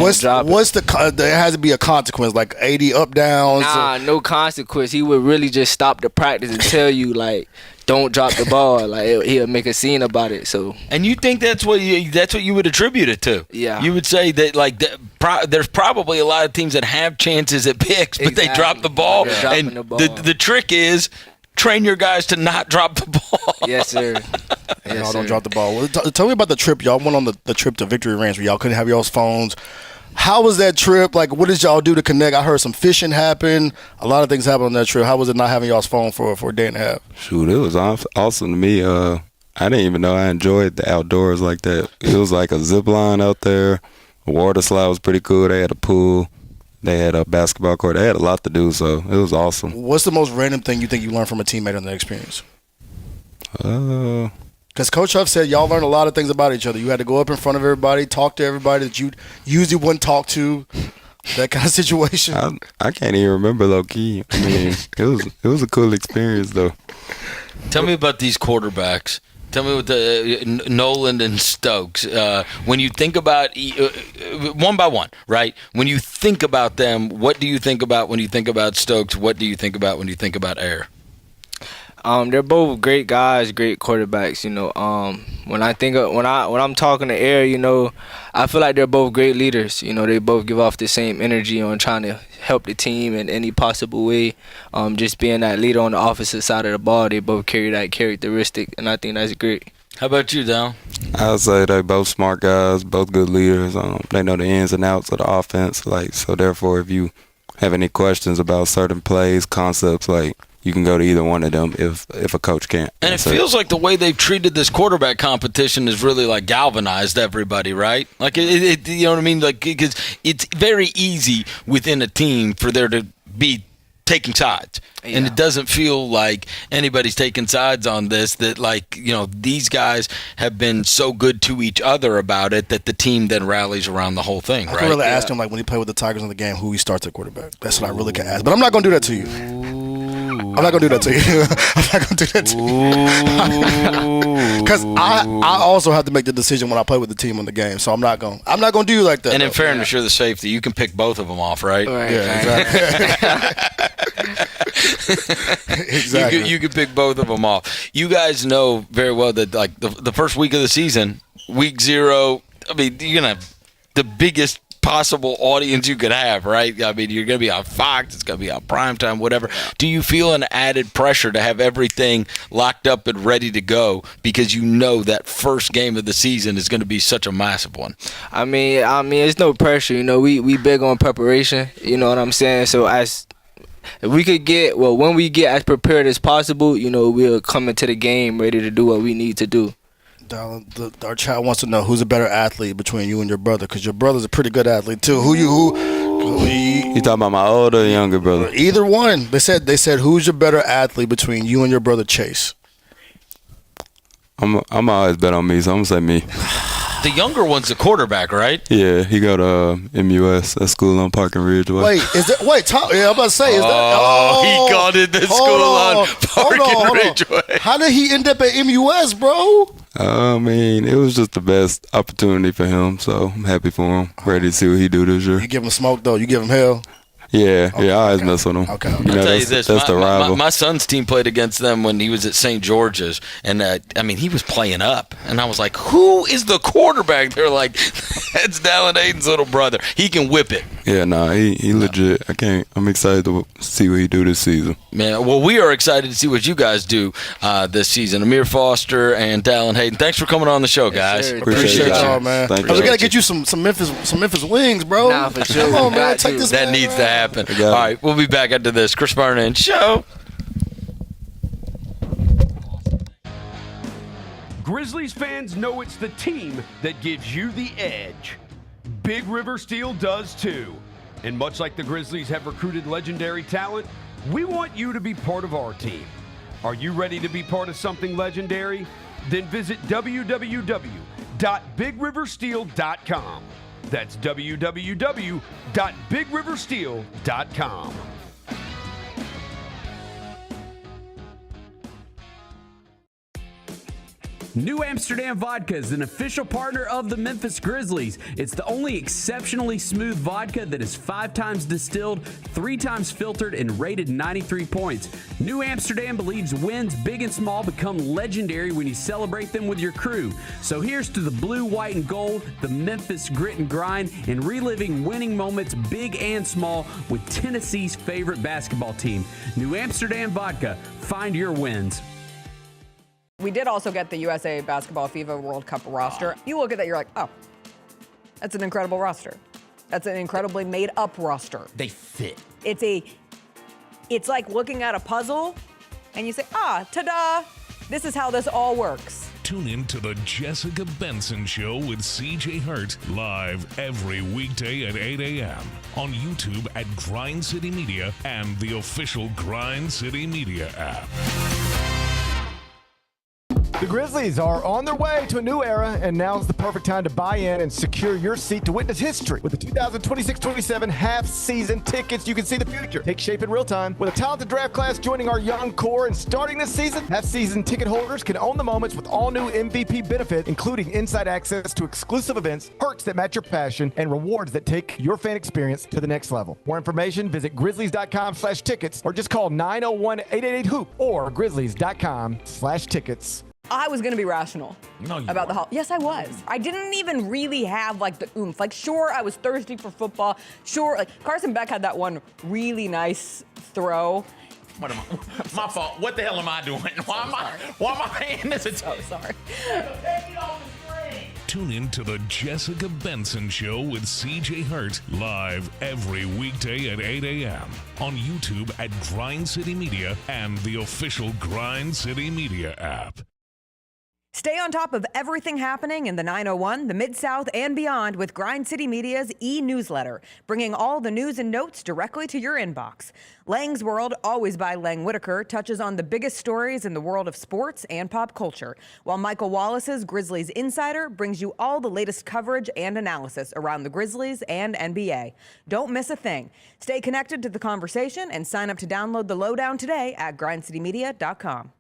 There has to be a consequence, like 80 up downs. Nah, no consequence. He would really just stop the practice and tell you like, don't drop the ball. Like he'll make a scene about it. So. And you think that's what you would attribute it to? Yeah. You would say that there's probably a lot of teams that have chances at picks, but they drop the ball. Yeah. And the trick is train your guys to not drop the ball. Yes, sir. Don't drop the ball. Well, tell me about the trip. Y'all went on the trip to Victory Ranch where y'all couldn't have y'all's phones. How was that trip? Like, what did y'all do to connect? I heard some fishing happen. A lot of things happened on that trip. How was it not having y'all's phone for a day and a half? Shoot, it was awesome to me. I didn't even know I enjoyed the outdoors like that. It was like a zip line out there. A water slide was pretty cool. They had a pool. They had a basketball court. They had a lot to do, so it was awesome. What's the most random thing you think you learned from a teammate on that experience? Because Coach Huff said y'all learned a lot of things about each other. You had to go up in front of everybody, talk to everybody that you usually wouldn't talk to, that kind of situation. I can't even remember low key. I mean, it was a cool experience though. Tell me about these quarterbacks. Tell me what the Nolan and Stokes. When you think about one by one, right? When you think about them, what do you think about when you think about Stokes? What do you think about when you think about Ahmere? They're both great guys, great quarterbacks. You know, when I'm talking to Ahmere, you know, I feel like they're both great leaders. You know, they both give off the same energy on trying to help the team in any possible way. Just being that leader on the offensive side of the ball, they both carry that characteristic, and I think that's great. How about you, Dallan? I would say they both smart guys, both good leaders. They know the ins and outs of the offense. Like, so therefore, if you have any questions about certain plays, concepts, like, you can go to either one of them if a coach can't. And it feels like the way they've treated this quarterback competition is really like galvanized everybody, right? Like it you know what I mean? Like, because it's very easy within a team for there to be taking sides, and it doesn't feel like anybody's taking sides on this. That, like, you know, these guys have been so good to each other about it that the team then rallies around the whole thing. I can really ask him, like, when he played with the Tigers in the game, who he starts at quarterback. That's what I really can ask, but I'm not gonna do that to you. I'm not going to do that to you. I'm not going to do that to you. Because I also have to make the decision when I play with the team in the game. So I'm not going to do you like that. And in fairness, you're the safety. You can pick both of them off, right? Yeah, exactly. Exactly. You can pick both of them off. You guys know very well that, like, the first week of the season, week 0, I mean, you're going to have the biggest possible audience you could have, right? I mean, you're going to be on Fox, it's going to be on primetime, whatever. Do you feel an added pressure to have everything locked up and ready to go because you know that first game of the season is going to be such a massive one? I mean, it's no pressure. You know, we big on preparation. You know what I'm saying? So if we could when we get as prepared as possible, you know, we'll come into the game ready to do what we need to do. Dallan, our child wants to know who's a better athlete between you and your brother, because your brother's a pretty good athlete too. You talking about my older or younger brother? Either one. They said who's your better athlete between you and your brother Chase? I'm always bet on me, so I'm gonna say me. The younger one's the quarterback, right? Yeah, he go to MUS, a school on Park and Ridgeway. I'm about to say, is that? Oh, he called it the school on Park and Ridgeway. How did he end up at MUS, bro? I mean, it was just the best opportunity for him, so I'm happy for him. Ready to see what he do this year. You give him smoke, though? You give him hell? Yeah, I always mess with him. Okay. I'll tell you this, that's the rival. My son's team played against them when he was at St. George's, and I mean, he was playing up, and I was like, who is the quarterback? They're like, that's Dallan Hayden's little brother. He can whip it. Yeah, he legit. I'm excited to see what he do this season. Man, well, we are excited to see what you guys do this season. Ahmere Foster and Dallan Hayden, thanks for coming on the show, guys. Yes, appreciate y'all, man. Thank you. We gotta get you some Memphis wings, bro. Nah, for sure. Come on, man. Take this. That needs to happen. All right, we'll be back after this. Chris Vernon Show. Grizzlies fans know it's the team that gives you the edge. Big River Steel does too. And much like the Grizzlies have recruited legendary talent, we want you to be part of our team. Are you ready to be part of something legendary? Then visit www.bigriversteel.com. That's www.bigriversteel.com. New Amsterdam Vodka is an official partner of the Memphis Grizzlies. It's the only exceptionally smooth vodka that is 5 times distilled, 3 times filtered, and rated 93 points. New Amsterdam believes wins big and small become legendary when you celebrate them with your crew. So here's to the blue, white, and gold, the Memphis grit and grind, and reliving winning moments big and small with Tennessee's favorite basketball team. New Amsterdam Vodka. Find your wins. We did also get the USA Basketball FIBA World Cup roster. You look at that, you're like, oh, that's an incredible roster. That's an incredibly made-up roster. They fit. It's like looking at a puzzle, and you say, ta-da! This is how this all works. Tune in to the Jessica Benson Show with CJ Hurt live every weekday at 8 a.m. on YouTube at Grind City Media and the official Grind City Media app. The Grizzlies are on their way to a new era, and now's the perfect time to buy in and secure your seat to witness history. With the 2026-27 half-season tickets, you can see the future take shape in real time. With a talented draft class joining our young core and starting this season, half-season ticket holders can own the moments with all new MVP benefit, including inside access to exclusive events, perks that match your passion, and rewards that take your fan experience to the next level. More information, visit grizzlies.com/tickets or just call 901-888-HOOP or grizzlies.com/tickets. I was going to be rational about the weren't. Yes, I was. I didn't even really have like the oomph. Like, sure, I was thirsty for football. Sure, like Carson Beck had that one really nice throw. What am I? My fault. What the hell am I doing? Why am I paying this attention? Oh, sorry. Tune in to the Jessica Benson Show with CJ Hurt live every weekday at 8 a.m. on YouTube at Grind City Media and the official Grind City Media app. Stay on top of everything happening in the 901, the Mid-South, and beyond with Grind City Media's e-newsletter, bringing all the news and notes directly to your inbox. Lang's World, always by Lang Whitaker, touches on the biggest stories in the world of sports and pop culture, while Michael Wallace's Grizzlies Insider brings you all the latest coverage and analysis around the Grizzlies and NBA. Don't miss a thing. Stay connected to the conversation and sign up to download the lowdown today at grindcitymedia.com.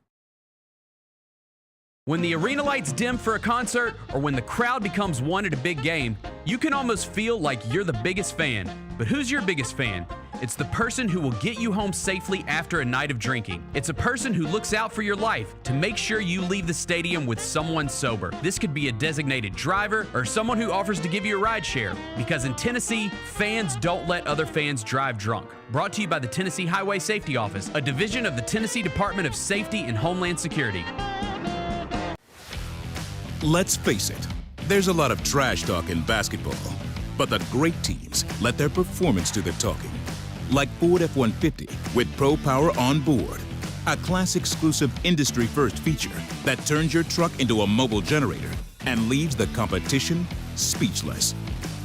When the arena lights dim for a concert or when the crowd becomes one at a big game, you can almost feel like you're the biggest fan. But who's your biggest fan? It's the person who will get you home safely after a night of drinking. It's a person who looks out for your life to make sure you leave the stadium with someone sober. This could be a designated driver or someone who offers to give you a ride share. Because in Tennessee, fans don't let other fans drive drunk. Brought to you by the Tennessee Highway Safety Office, a division of the Tennessee Department of Safety and Homeland Security. Let's face it, there's a lot of trash talk in basketball, but the great teams let their performance do the talking. Like Ford F-150 with Pro Power on board, a class-exclusive industry-first feature that turns your truck into a mobile generator and leaves the competition speechless.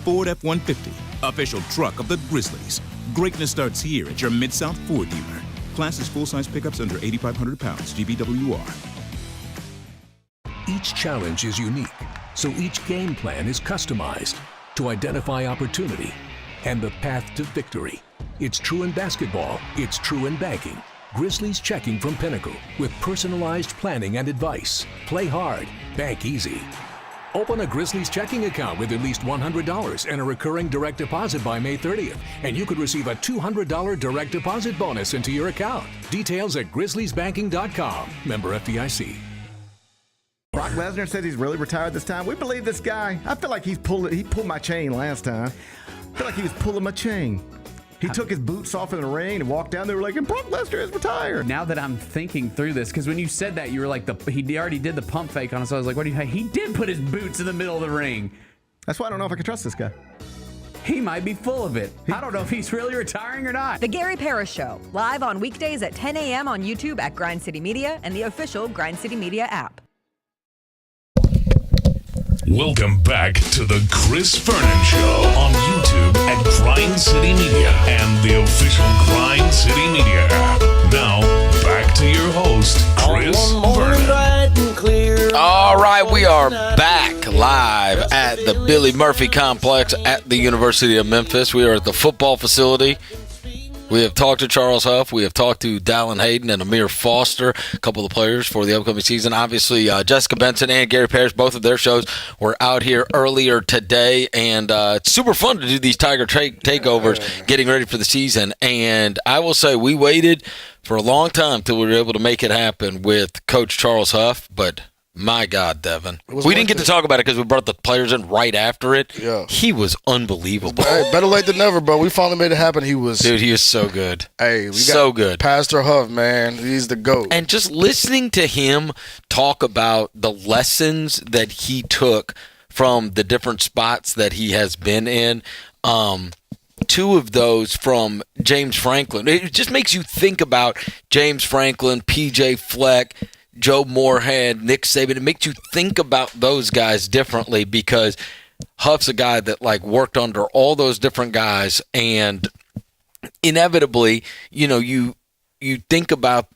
Ford F-150, official truck of the Grizzlies. Greatness starts here at your Mid-South Ford dealer. Class is full-size pickups under 8,500 pounds, GBWR. Each challenge is unique, so each game plan is customized to identify opportunity and the path to victory. It's true in basketball, it's true in banking. Grizzlies Checking from Pinnacle with personalized planning and advice. Play hard, bank easy. Open a Grizzlies checking account with at least $100 and a recurring direct deposit by May 30th, and you could receive a $200 direct deposit bonus into your account. Details at grizzliesbanking.com. Member FDIC. Brock Lesnar said he's really retired this time. We believe this guy. I feel like he pulled my chain last time. I feel like he was pulling my chain. He took his boots off in the ring and walked down. They were like, and Brock Lesnar is retired. Now that I'm thinking through this, because when you said that, you were like, he already did the pump fake on us. So I was like, what do you? He did put his boots in the middle of the ring. That's why I don't know if I can trust this guy. He might be full of it. I don't know if he's really retiring or not. The Gary Parrish Show, live on weekdays at 10 a.m. on YouTube at Grind City Media and the official Grind City Media app. Welcome back to the Chris Vernon Show on YouTube at Grind City Media and the official Grind City Media app. Now, back to your host, Chris Vernon. All right, we are back live at the Billy Murphy Complex at the University of Memphis. We are at the football facility. We have talked to Charles Huff. We have talked to Dallan Hayden and Ahmere Foster, a couple of players for the upcoming season. Obviously, Jessica Benson and Gary Parrish, both of their shows were out here earlier today. And it's super fun to do these Tiger takeovers, getting ready for the season. And I will say we waited for a long time till we were able to make it happen with Coach Charles Huff. But my God, Devin. We didn't get to talk about it because we brought the players in right after it. Yeah. He was unbelievable. Hey, better late than never, bro. We finally made it happen. He was so good. Hey, we got so good. Pastor Huff, man. He's the GOAT. And just listening to him talk about the lessons that he took from the different spots that he has been in, Two of those from James Franklin. It just makes you think about James Franklin, P.J. Fleck, Joe Moorhead, Nick Saban. It makes you think about those guys differently because Huff's a guy that like worked under all those different guys, and inevitably, you think about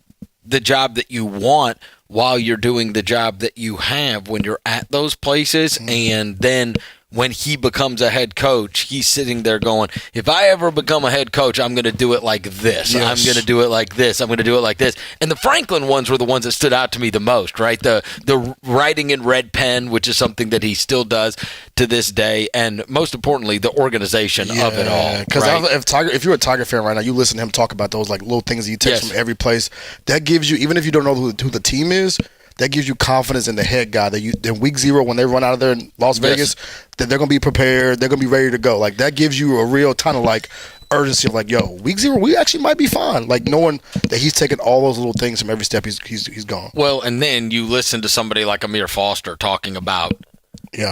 the job that you want while you're doing the job that you have when you're at those places, and then when he becomes a head coach, he's sitting there going, if I ever become a head coach, I'm going to do it like this. Yes. I'm going to do it like this. I'm going to do it like this. And the Franklin ones were the ones that stood out to me the most, right? The writing in red pen, which is something that he still does to this day. And most importantly, the organization of it all. Because right? if you're a Tiger fan right now, you listen to him talk about those like little things that he takes from every place. That gives you, even if you don't know who the team is, that gives you confidence in the head guy that in week 0 when they run out of there in Las Vegas, that they're going to be prepared, they're going to be ready to go. Like that gives you a real kind of like urgency of like, yo, week 0 we actually might be fine. Like knowing that he's taking all those little things from every step he's gone. Well, and then you listen to somebody like Ahmere Foster talking about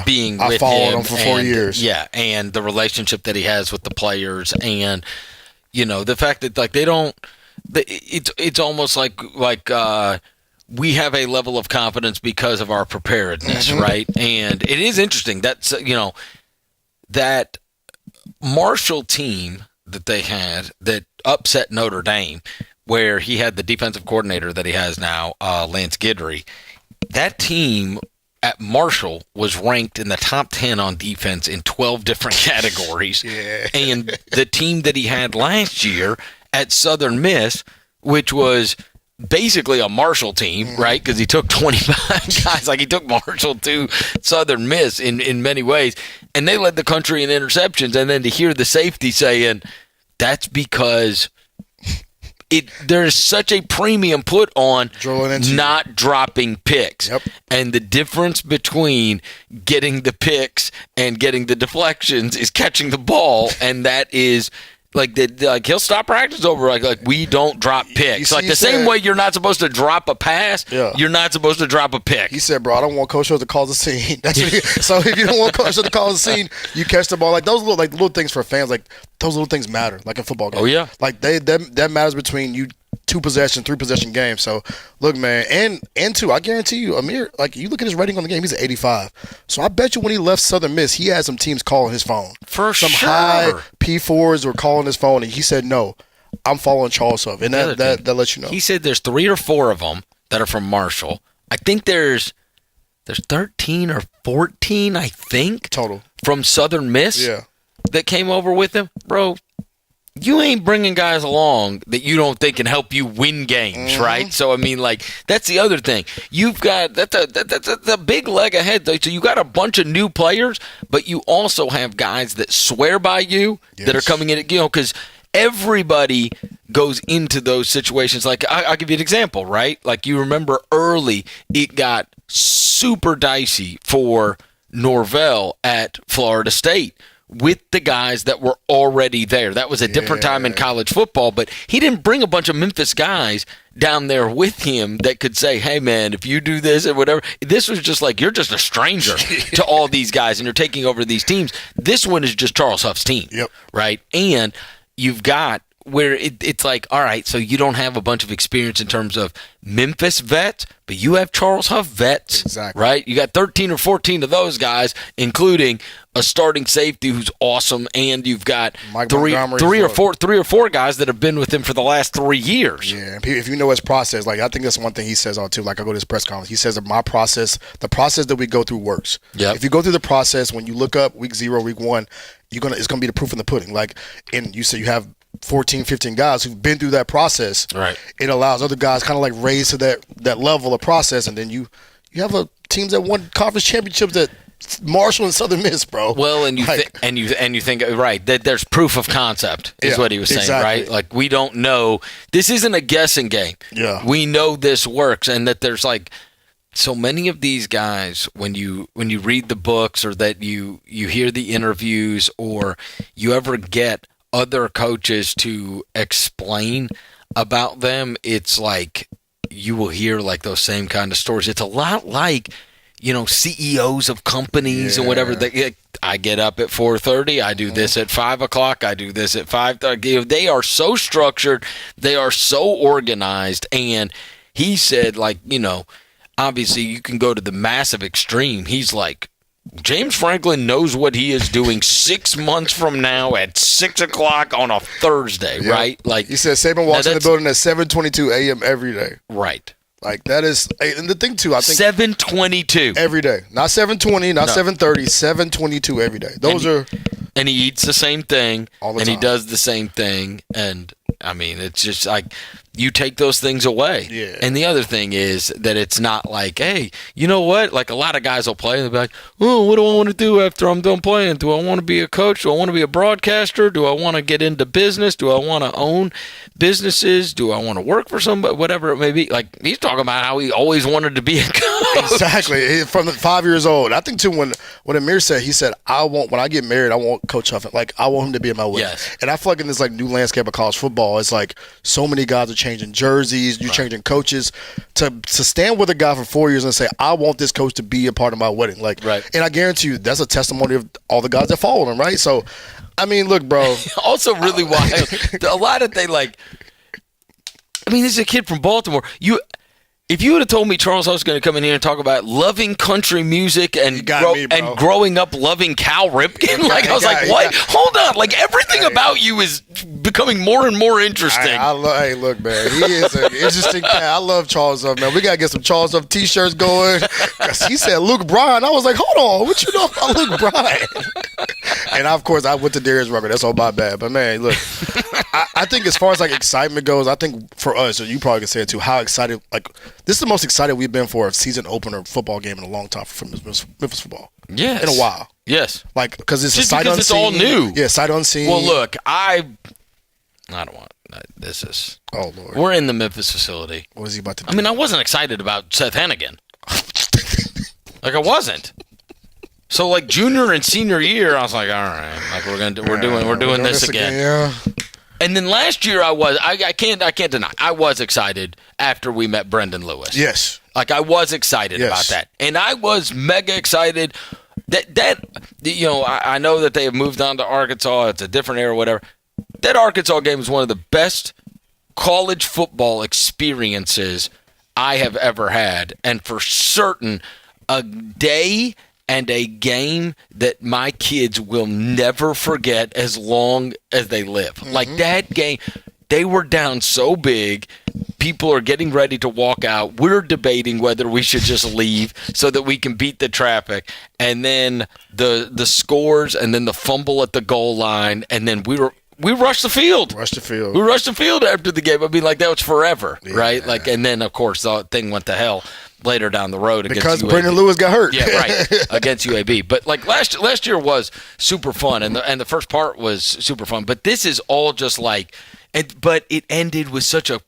being with him. I followed him for 4 years. Yeah, and the relationship that he has with the players, and the fact that like they don't. It's almost like we have a level of confidence because of our preparedness, right? And it is interesting. That's, that Marshall team that they had that upset Notre Dame, where he had the defensive coordinator that he has now, Lance Guidry. That team at Marshall was ranked in the top 10 on defense in 12 different categories. And the team that he had last year at Southern Miss, which was basically a Marshall team, right? Because he took 25 guys. Like he took Marshall to Southern Miss in many ways. And they led the country in interceptions. And then to hear the safety saying, that's because there's such a premium put on not dropping picks. And the difference between getting the picks and getting the deflections is catching the ball. And that is... Like he'll stop practice over like we don't drop picks. Like the same way you're not supposed to drop a pass, you're not supposed to drop a pick. He said, "Bro, I don't want Coach Huff to cause a scene." That's what so if you don't want Coach Huff to cause a scene, you catch the ball. Like those little things for fans. Like those little things matter. Like in football games. Oh yeah. Like that matters between you. 2-possession, 3-possession game. So, look, man, and two, I guarantee you, Ahmere, like, you look at his rating on the game, he's at 85. So, I bet you when he left Southern Miss, he had some teams calling his phone. For some high P4s were calling his phone, and he said, no, I'm following Charles Huff. And that lets you know. He said there's 3 or 4 of them that are from Marshall. I think there's 13 or 14, I think. Total. From Southern Miss that came over with him. Bro, you ain't bringing guys along that you don't think can help you win games, right? So, I mean, like, that's the other thing. You've got that's a big leg ahead. So you got a bunch of new players, but you also have guys that swear by you that are coming in, because everybody goes into those situations. Like, I'll give you an example, right? Like, you remember early, it got super dicey for Norvell at Florida State with the guys that were already there. That was a different time in college football, but he didn't bring a bunch of Memphis guys down there with him that could say, hey, man, if you do this or whatever. This was just like, you're just a stranger to all these guys, and you're taking over these teams. This one is just Charles Huff's team, right? And you've got where it's like, all right, so you don't have a bunch of experience in terms of Memphis vets, but you have Charles Huff vets, right? You got 13 or 14 of those guys, including a starting safety who's awesome, and you've got three or four guys that have been with him for the last 3 years. Yeah, and if you know his process, like I think that's one thing he says on too. Like I go to his press conference, he says that my process, the process that we go through works. Yeah. If you go through the process, when you look up week 0, week 1, it's gonna be the proof in the pudding. Like, and you say you have 14, 15 guys who've been through that process. Right. It allows other guys kind of like raise to that level of process, and then you have teams that won conference championships that Marshall and Southern Miss, bro. Well, and you think right that there's proof of concept is what he was saying, right? Like, we don't know. This isn't a guessing game. Yeah. We know this works, and that there's like so many of these guys when you read the books or that you hear the interviews or you ever get other coaches to explain about them, it's like you will hear like those same kind of stories. It's a lot like, CEOs of companies and whatever. I get up at 4:30. I do this at 5 o'clock. I do this at 5:30. They are so structured. They are so organized. And he said, obviously you can go to the massive extreme. He's like, James Franklin knows what he is doing 6 months from now at 6 o'clock on a Thursday, right? Like he said, Saban walks in the building at 7:22 a.m. every day. Right. Like that is, and the thing too, I think 7:22 every day, not 7:20, not 7:30, 7:22 every day. And he eats the same thing, all the and time. he does the same thing, and I mean, it's just like you take those things away. Yeah. And the other thing is that it's not like, hey, you know what? Like a lot of guys will play and they'll be like, oh, what do I want to do after I'm done playing? Do I want to be a coach? Do I want to be a broadcaster? Do I want to get into business? Do I want to own businesses? Do I want to work for somebody? Whatever it may be. Like he's talking about how he always wanted to be a coach. Exactly. From 5 years old. I think too when Ahmere said, he said, when I get married, I want Coach Huff. Like I want him to be in my wedding. Yes. And I feel like in this like new landscape of college football, it's like so many guys are changing jerseys, you're changing coaches. To stand with a guy for 4 years and say, I want this coach to be a part of my wedding. Like, and I guarantee you that's a testimony of all the guys that followed him, right? So, I mean, look, bro. Also really wild. A lot of this is a kid from Baltimore. If you would have told me Charles Huff's going to come in here and talk about loving country music and growing up loving Cal Ripken, I was like, what? Hold on. Like, everything about you is becoming more and more interesting. Hey, look, man. He is an interesting guy. I love Charles Huff, man. We got to get some Charles Huff T-shirts going. Because he said Luke Bryan. I was like, hold on. What you know about Luke Bryan? And, of course, I went to Darius Rucker. That's all my bad. But, man, look, I think as far as, excitement goes, I think for us, you probably can say it, too, how excited, this is the most excited we've been for a season opener football game in a long time for Memphis football. Yes. In a while. Yes. Because it's just a sight because unseen. It's all new. Yeah, sight unseen. Well, look, I don't want this is. Oh, Lord. We're in the Memphis facility. What is he about to do? I mean, I wasn't excited about Seth Hennigan. I wasn't. So, junior and senior year, I was like, all right, we're doing this again. Yeah. And then last year I can't deny I was excited after we met Brendan Lewis. Yes. I was excited about that. And I was mega excited that I know that they have moved on to Arkansas. It's a different era, whatever. That Arkansas game is one of the best college football experiences I have ever had. And for certain, a day and a game that my kids will never forget as long as they live. Mm-hmm. That game, they were down so big, people are getting ready to walk out. We're debating whether we should just leave so that we can beat the traffic. And then the scores, and then the fumble at the goal line, and then we rushed the field. We rushed the field after the game. I mean, that was forever, right? And then, of course, the thing went to hell later down the road because UAB. Brendan Lewis got hurt. Yeah, right. Against UAB. But last year was super fun, and the first part was super fun. But this is all just but it ended with such a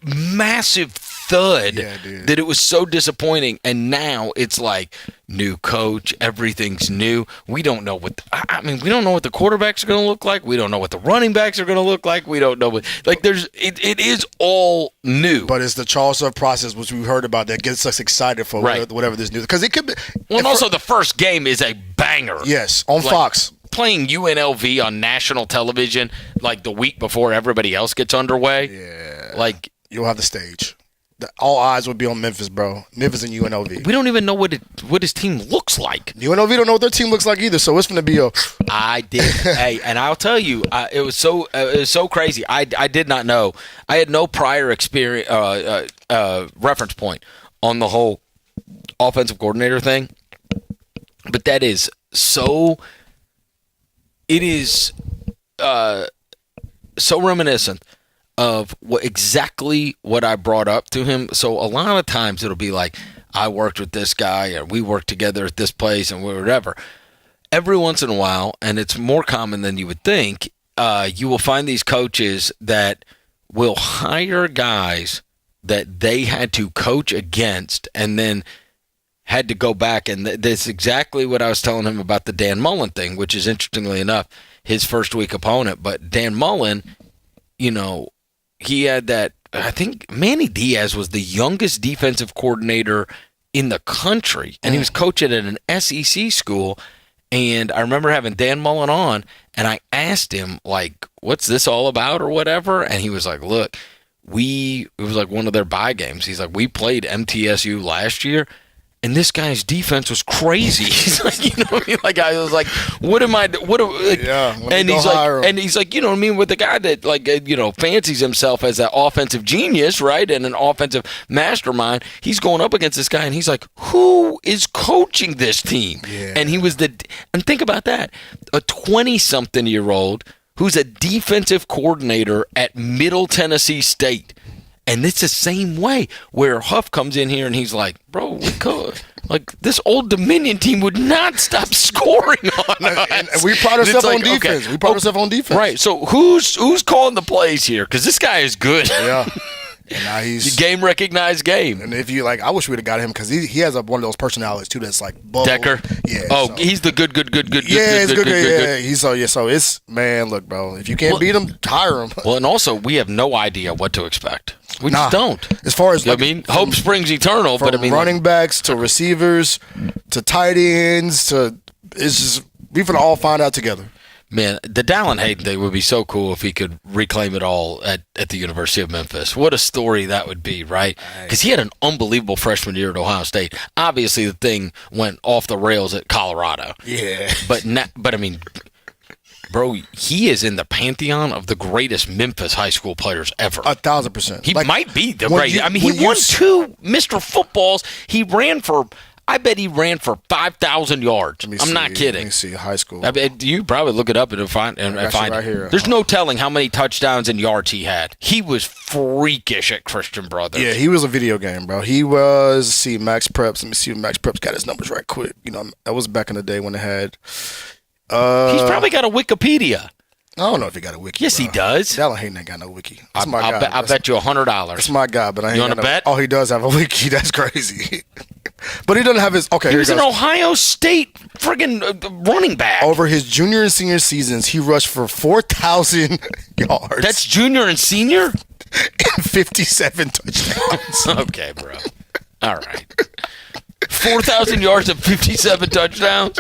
massive thud that it was so disappointing. And now it's new coach, everything's new. We don't know what we don't know what the quarterbacks are going to look like. We don't know what the running backs are going to look like. We don't know what it is all new. But it's the Charles Huff process, which we heard about, that gets us excited for whatever this new, because it could be. Well, and also the first game is a banger. Yes, on Fox. Playing UNLV on national television the week before everybody else gets underway. Yeah. You'll have the stage. All eyes would be on Memphis, bro. Memphis and UNLV. We don't even know what his team looks like. UNLV don't know what their team looks like either, so it's going to be a... I did. Hey, and I'll tell you, it was so crazy. I did not know. I had no prior experience, reference point on the whole offensive coordinator thing. But that is so... It is so reminiscent of exactly what I brought up to him. So a lot of times it'll be I worked with this guy, or we worked together at this place, and whatever. Every once in a while, and it's more common than you would think, you will find these coaches that will hire guys that they had to coach against and then had to go back. And that's exactly what I was telling him about the Dan Mullen thing, which is, interestingly enough, his first week opponent. But Dan Mullen, he had that, I think Manny Diaz was the youngest defensive coordinator in the country, and he was coaching at an SEC school. And I remember having Dan Mullen on, and I asked him, like, what's this all about or whatever? And he was like, look, it was like one of their bye games. He's like, we played MTSU last year, and this guy's defense was crazy. He's like, you know what I mean? Like, I was like, and he's like, you know what I mean? With the guy that, like, fancies himself as an offensive genius, right? And an offensive mastermind, he's going up against this guy, and he's like, who is coaching this team? Yeah. And he was and think about that, a 20-something-year-old who's a defensive coordinator at Middle Tennessee State. And it's the same way where Huff comes in here and he's like, bro, we could. Like, this Old Dominion team would not stop scoring on us. And we pride ourselves on defense. Okay. We pride ourselves on defense. Right. So who's calling the plays here? Because this guy is good. Yeah. And now he's game recognized game. And if you like, I wish we'd have got him because he has one of those personalities too that's like bold. Decker. Yeah. Oh, so. He's the good. Yeah, he's good. He's so it's look, bro. If you can't beat him, hire him. Well, and also we have no idea what to expect. We just don't. As far as hope springs eternal. But running backs to receivers to tight ends it's just we're gonna all find out together. Man, the Dallan Hayden thing would be so cool if he could reclaim it all at the University of Memphis. What a story that would be, right? Because he had an unbelievable freshman year at Ohio State. Obviously, the thing went off the rails at Colorado. Yeah. But I mean, bro, he is in the pantheon of the greatest Memphis high school players ever. 1,000%. He might be the greatest. I mean, he won 2 Mr. Footballs. I bet he ran for 5,000 yards. I'm not kidding. Let me see, high school. I mean, you probably look it up and find right here. There's no telling how many touchdowns and yards he had. He was freakish at Christian Brothers. Yeah, he was a video game, bro. He was, Max Preps. Let me see if Max Preps got his numbers right quick. That was back in the day when it had. He's probably got a Wikipedia. I don't know if he got a wiki. Yes, bro. he does. Dallan Hayden ain't got no wiki. That's my guy. I bet you $100. That's my guy, but I ain't You want to bet? Oh, he does have a wiki. That's crazy. But he doesn't have his. Okay, he was an Ohio State friggin' running back. Over his junior and senior seasons, he rushed for 4,000 yards. That's junior and senior? And 57 touchdowns. Okay, bro. All right. 4,000 yards and 57 touchdowns?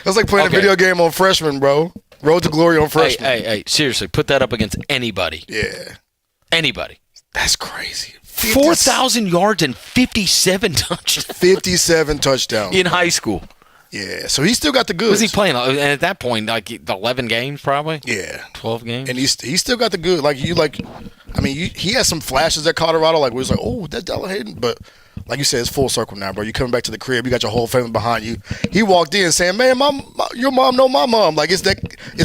That's like playing a video game on freshman, bro. Road to glory on freshman. Hey, seriously, put that up against anybody. Yeah. Anybody. That's crazy. 4,000 yards and 57 touchdowns. 57 touchdowns. In high school. Yeah, so he still got the goods. Was he playing? And at that point, like 11 games probably? Yeah. 12 games? And he still got the good. He has some flashes at Colorado, like, where he's like, oh, that's Dallan Hayden. But like you said, it's full circle now, bro. You coming back to the crib, you got your whole family behind you. He walked in saying, man, your mom know my mom. Like, it's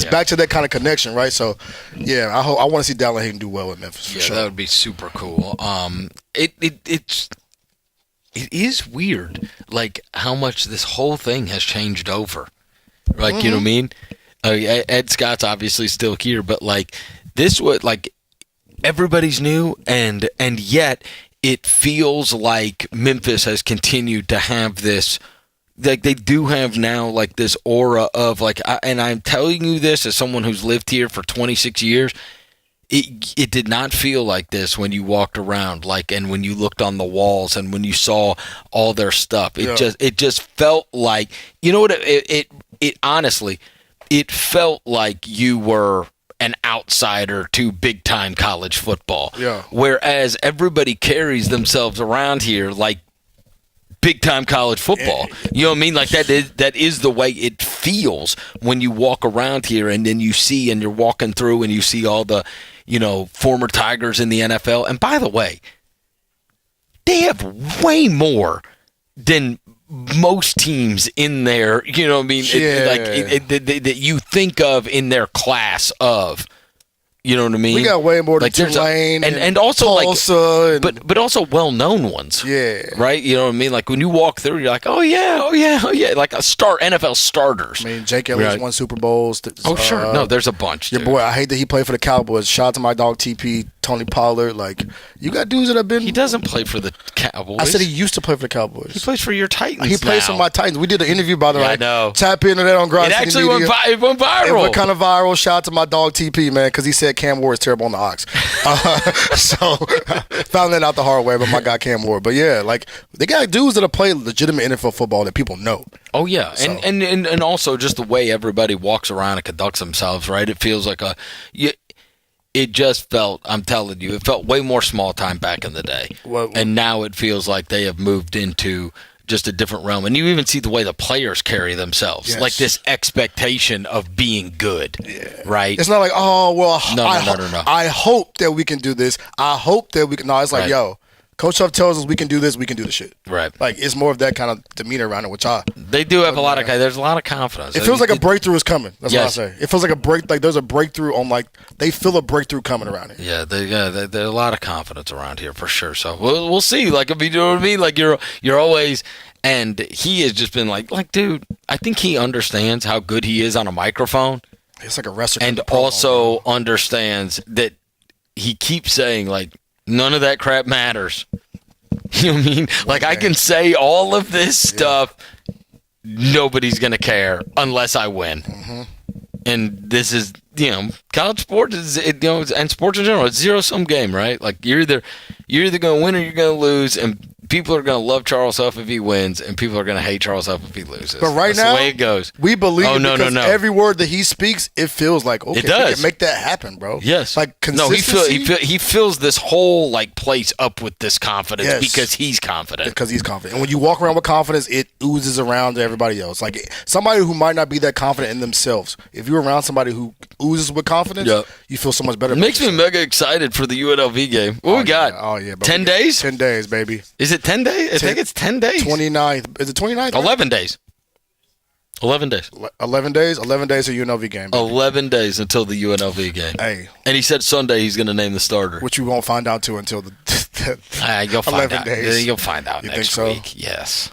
back to that kind of connection, right? So, yeah, I want to see Dallan Hayden do well in Memphis, for sure. That would be super cool. It is weird, like, how much this whole thing has changed over. Like, you know what I mean? Ed Scott's obviously still here, but, like, this was, like, everybody's new, and yet it feels like Memphis has continued to have this, like, they do have now, like, this aura of, like, and I'm telling you this as someone who's lived here for 26 years, It did not feel like this when you walked around, like, and when you looked on the walls and when you saw all their stuff. It just felt like, you know what? It honestly, it felt like you were an outsider to big time college football. Yeah. Whereas everybody carries themselves around here like big time college football. You know what I mean? Like that is the way it feels when you walk around here, and then you see, and you're walking through and you see all the, former Tigers in the NFL. And by the way, they have way more than most teams in there, you know what I mean? Yeah. That you think of in their class of, you know what I mean? We got way more than Tulane and also Tulsa, but also well-known ones. Yeah. Right? You know what I mean? Like when you walk through, you're like, oh yeah. Like NFL starters. I mean, Jake Elliott's won Super Bowls. Sure. No, there's a bunch. Your boy, I hate that he played for the Cowboys. Shout out to my dog TP, Tony Pollard. Like, you got dudes that have been. He doesn't play for the Cowboys. I said he used to play for the Cowboys. He plays for your Titans. He plays for my Titans. We did an interview, by the way. I know. Tap into that on Grind It City actually Media. went viral. It went kind of viral. Shout out to my dog TP, man, because he said Cam Ward is terrible on the Ox. So found that out the hard way, but my guy Cam Ward. But yeah, like they got dudes that have played legitimate NFL football that people know. Oh yeah, so. and also just the way everybody walks around and conducts themselves, right? It feels like it just felt, I'm telling you, it felt way more small time back in the day. And now it feels like they have moved into just a different realm. And you even see the way the players carry themselves. Yes. Like this expectation of being good, right? It's not like, oh, well, no. I hope that we can do this. I hope that we can. No, it's like, yo, Coach Huff tells us we can do this, we can do the shit. Right. Like, it's more of that kind of demeanor around it, which they do have a lot of, there's a lot of confidence. It feels like a breakthrough is coming. That's what I say. It feels like there's a breakthrough on, like, they feel a breakthrough coming around it. Yeah, there's a lot of confidence around here for sure. So we'll see. Like, if you know what I mean, like you're always, and he has just been like, dude, I think he understands how good he is on a microphone. It's like a wrestler. And also understands that he keeps saying, like, none of that crap matters. You know what I mean? Like, I can say all of this stuff. Nobody's going to care unless I win. Mm-hmm. And this is, college sports is, and sports in general, it's zero-sum game, right? Like, you're either going to win or you're going to lose, and people are going to love Charles Huff if he wins, and people are going to hate Charles Huff if he loses. But That's now, the way it goes. We believe because every word that he speaks, it feels like, okay, it does. We can make that happen, bro. Yes. Like, consistency. No, he fills this whole, like, place up with this confidence because he's confident. Because he's confident. And when you walk around with confidence, it oozes around to everybody else. Like, somebody who might not be that confident in themselves, if you're around somebody who oozes with confidence, you feel so much better. It makes me mega excited for the UNLV game. What we got? Yeah. Oh, yeah. 10 days? 10 days, baby. Is it 10 days? I think it's 10 days. 29th. Is it 29th? 11 days. 11 days. 11 days? 11 days to UNLV game. Baby. 11 days until the UNLV game. Hey. And he said Sunday he's going to name the starter. Which we won't find out until the you'll find 11 out. days. You'll find out next week. Yes.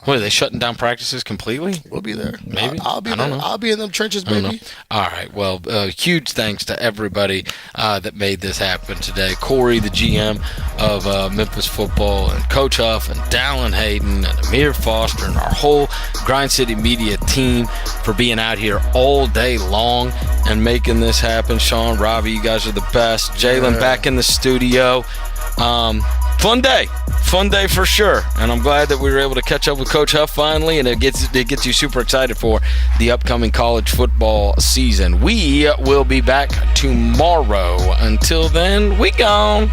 What, are they shutting down practices completely? We'll be there. Maybe. I'll be there. I'll be in them trenches, baby. All right. Well, huge thanks to everybody that made this happen today. Corey, the GM of Memphis football, and Coach Huff, and Dallan Hayden, and Ahmere Foster, and our whole Grind City Media team for being out here all day long and making this happen. Sean, Robbie, you guys are the best. Jalen back in the studio. Fun day for sure, and I'm glad that we were able to catch up with Coach Huff finally, and it gets you super excited for the upcoming college football season. We will be back tomorrow. Until then, we gone.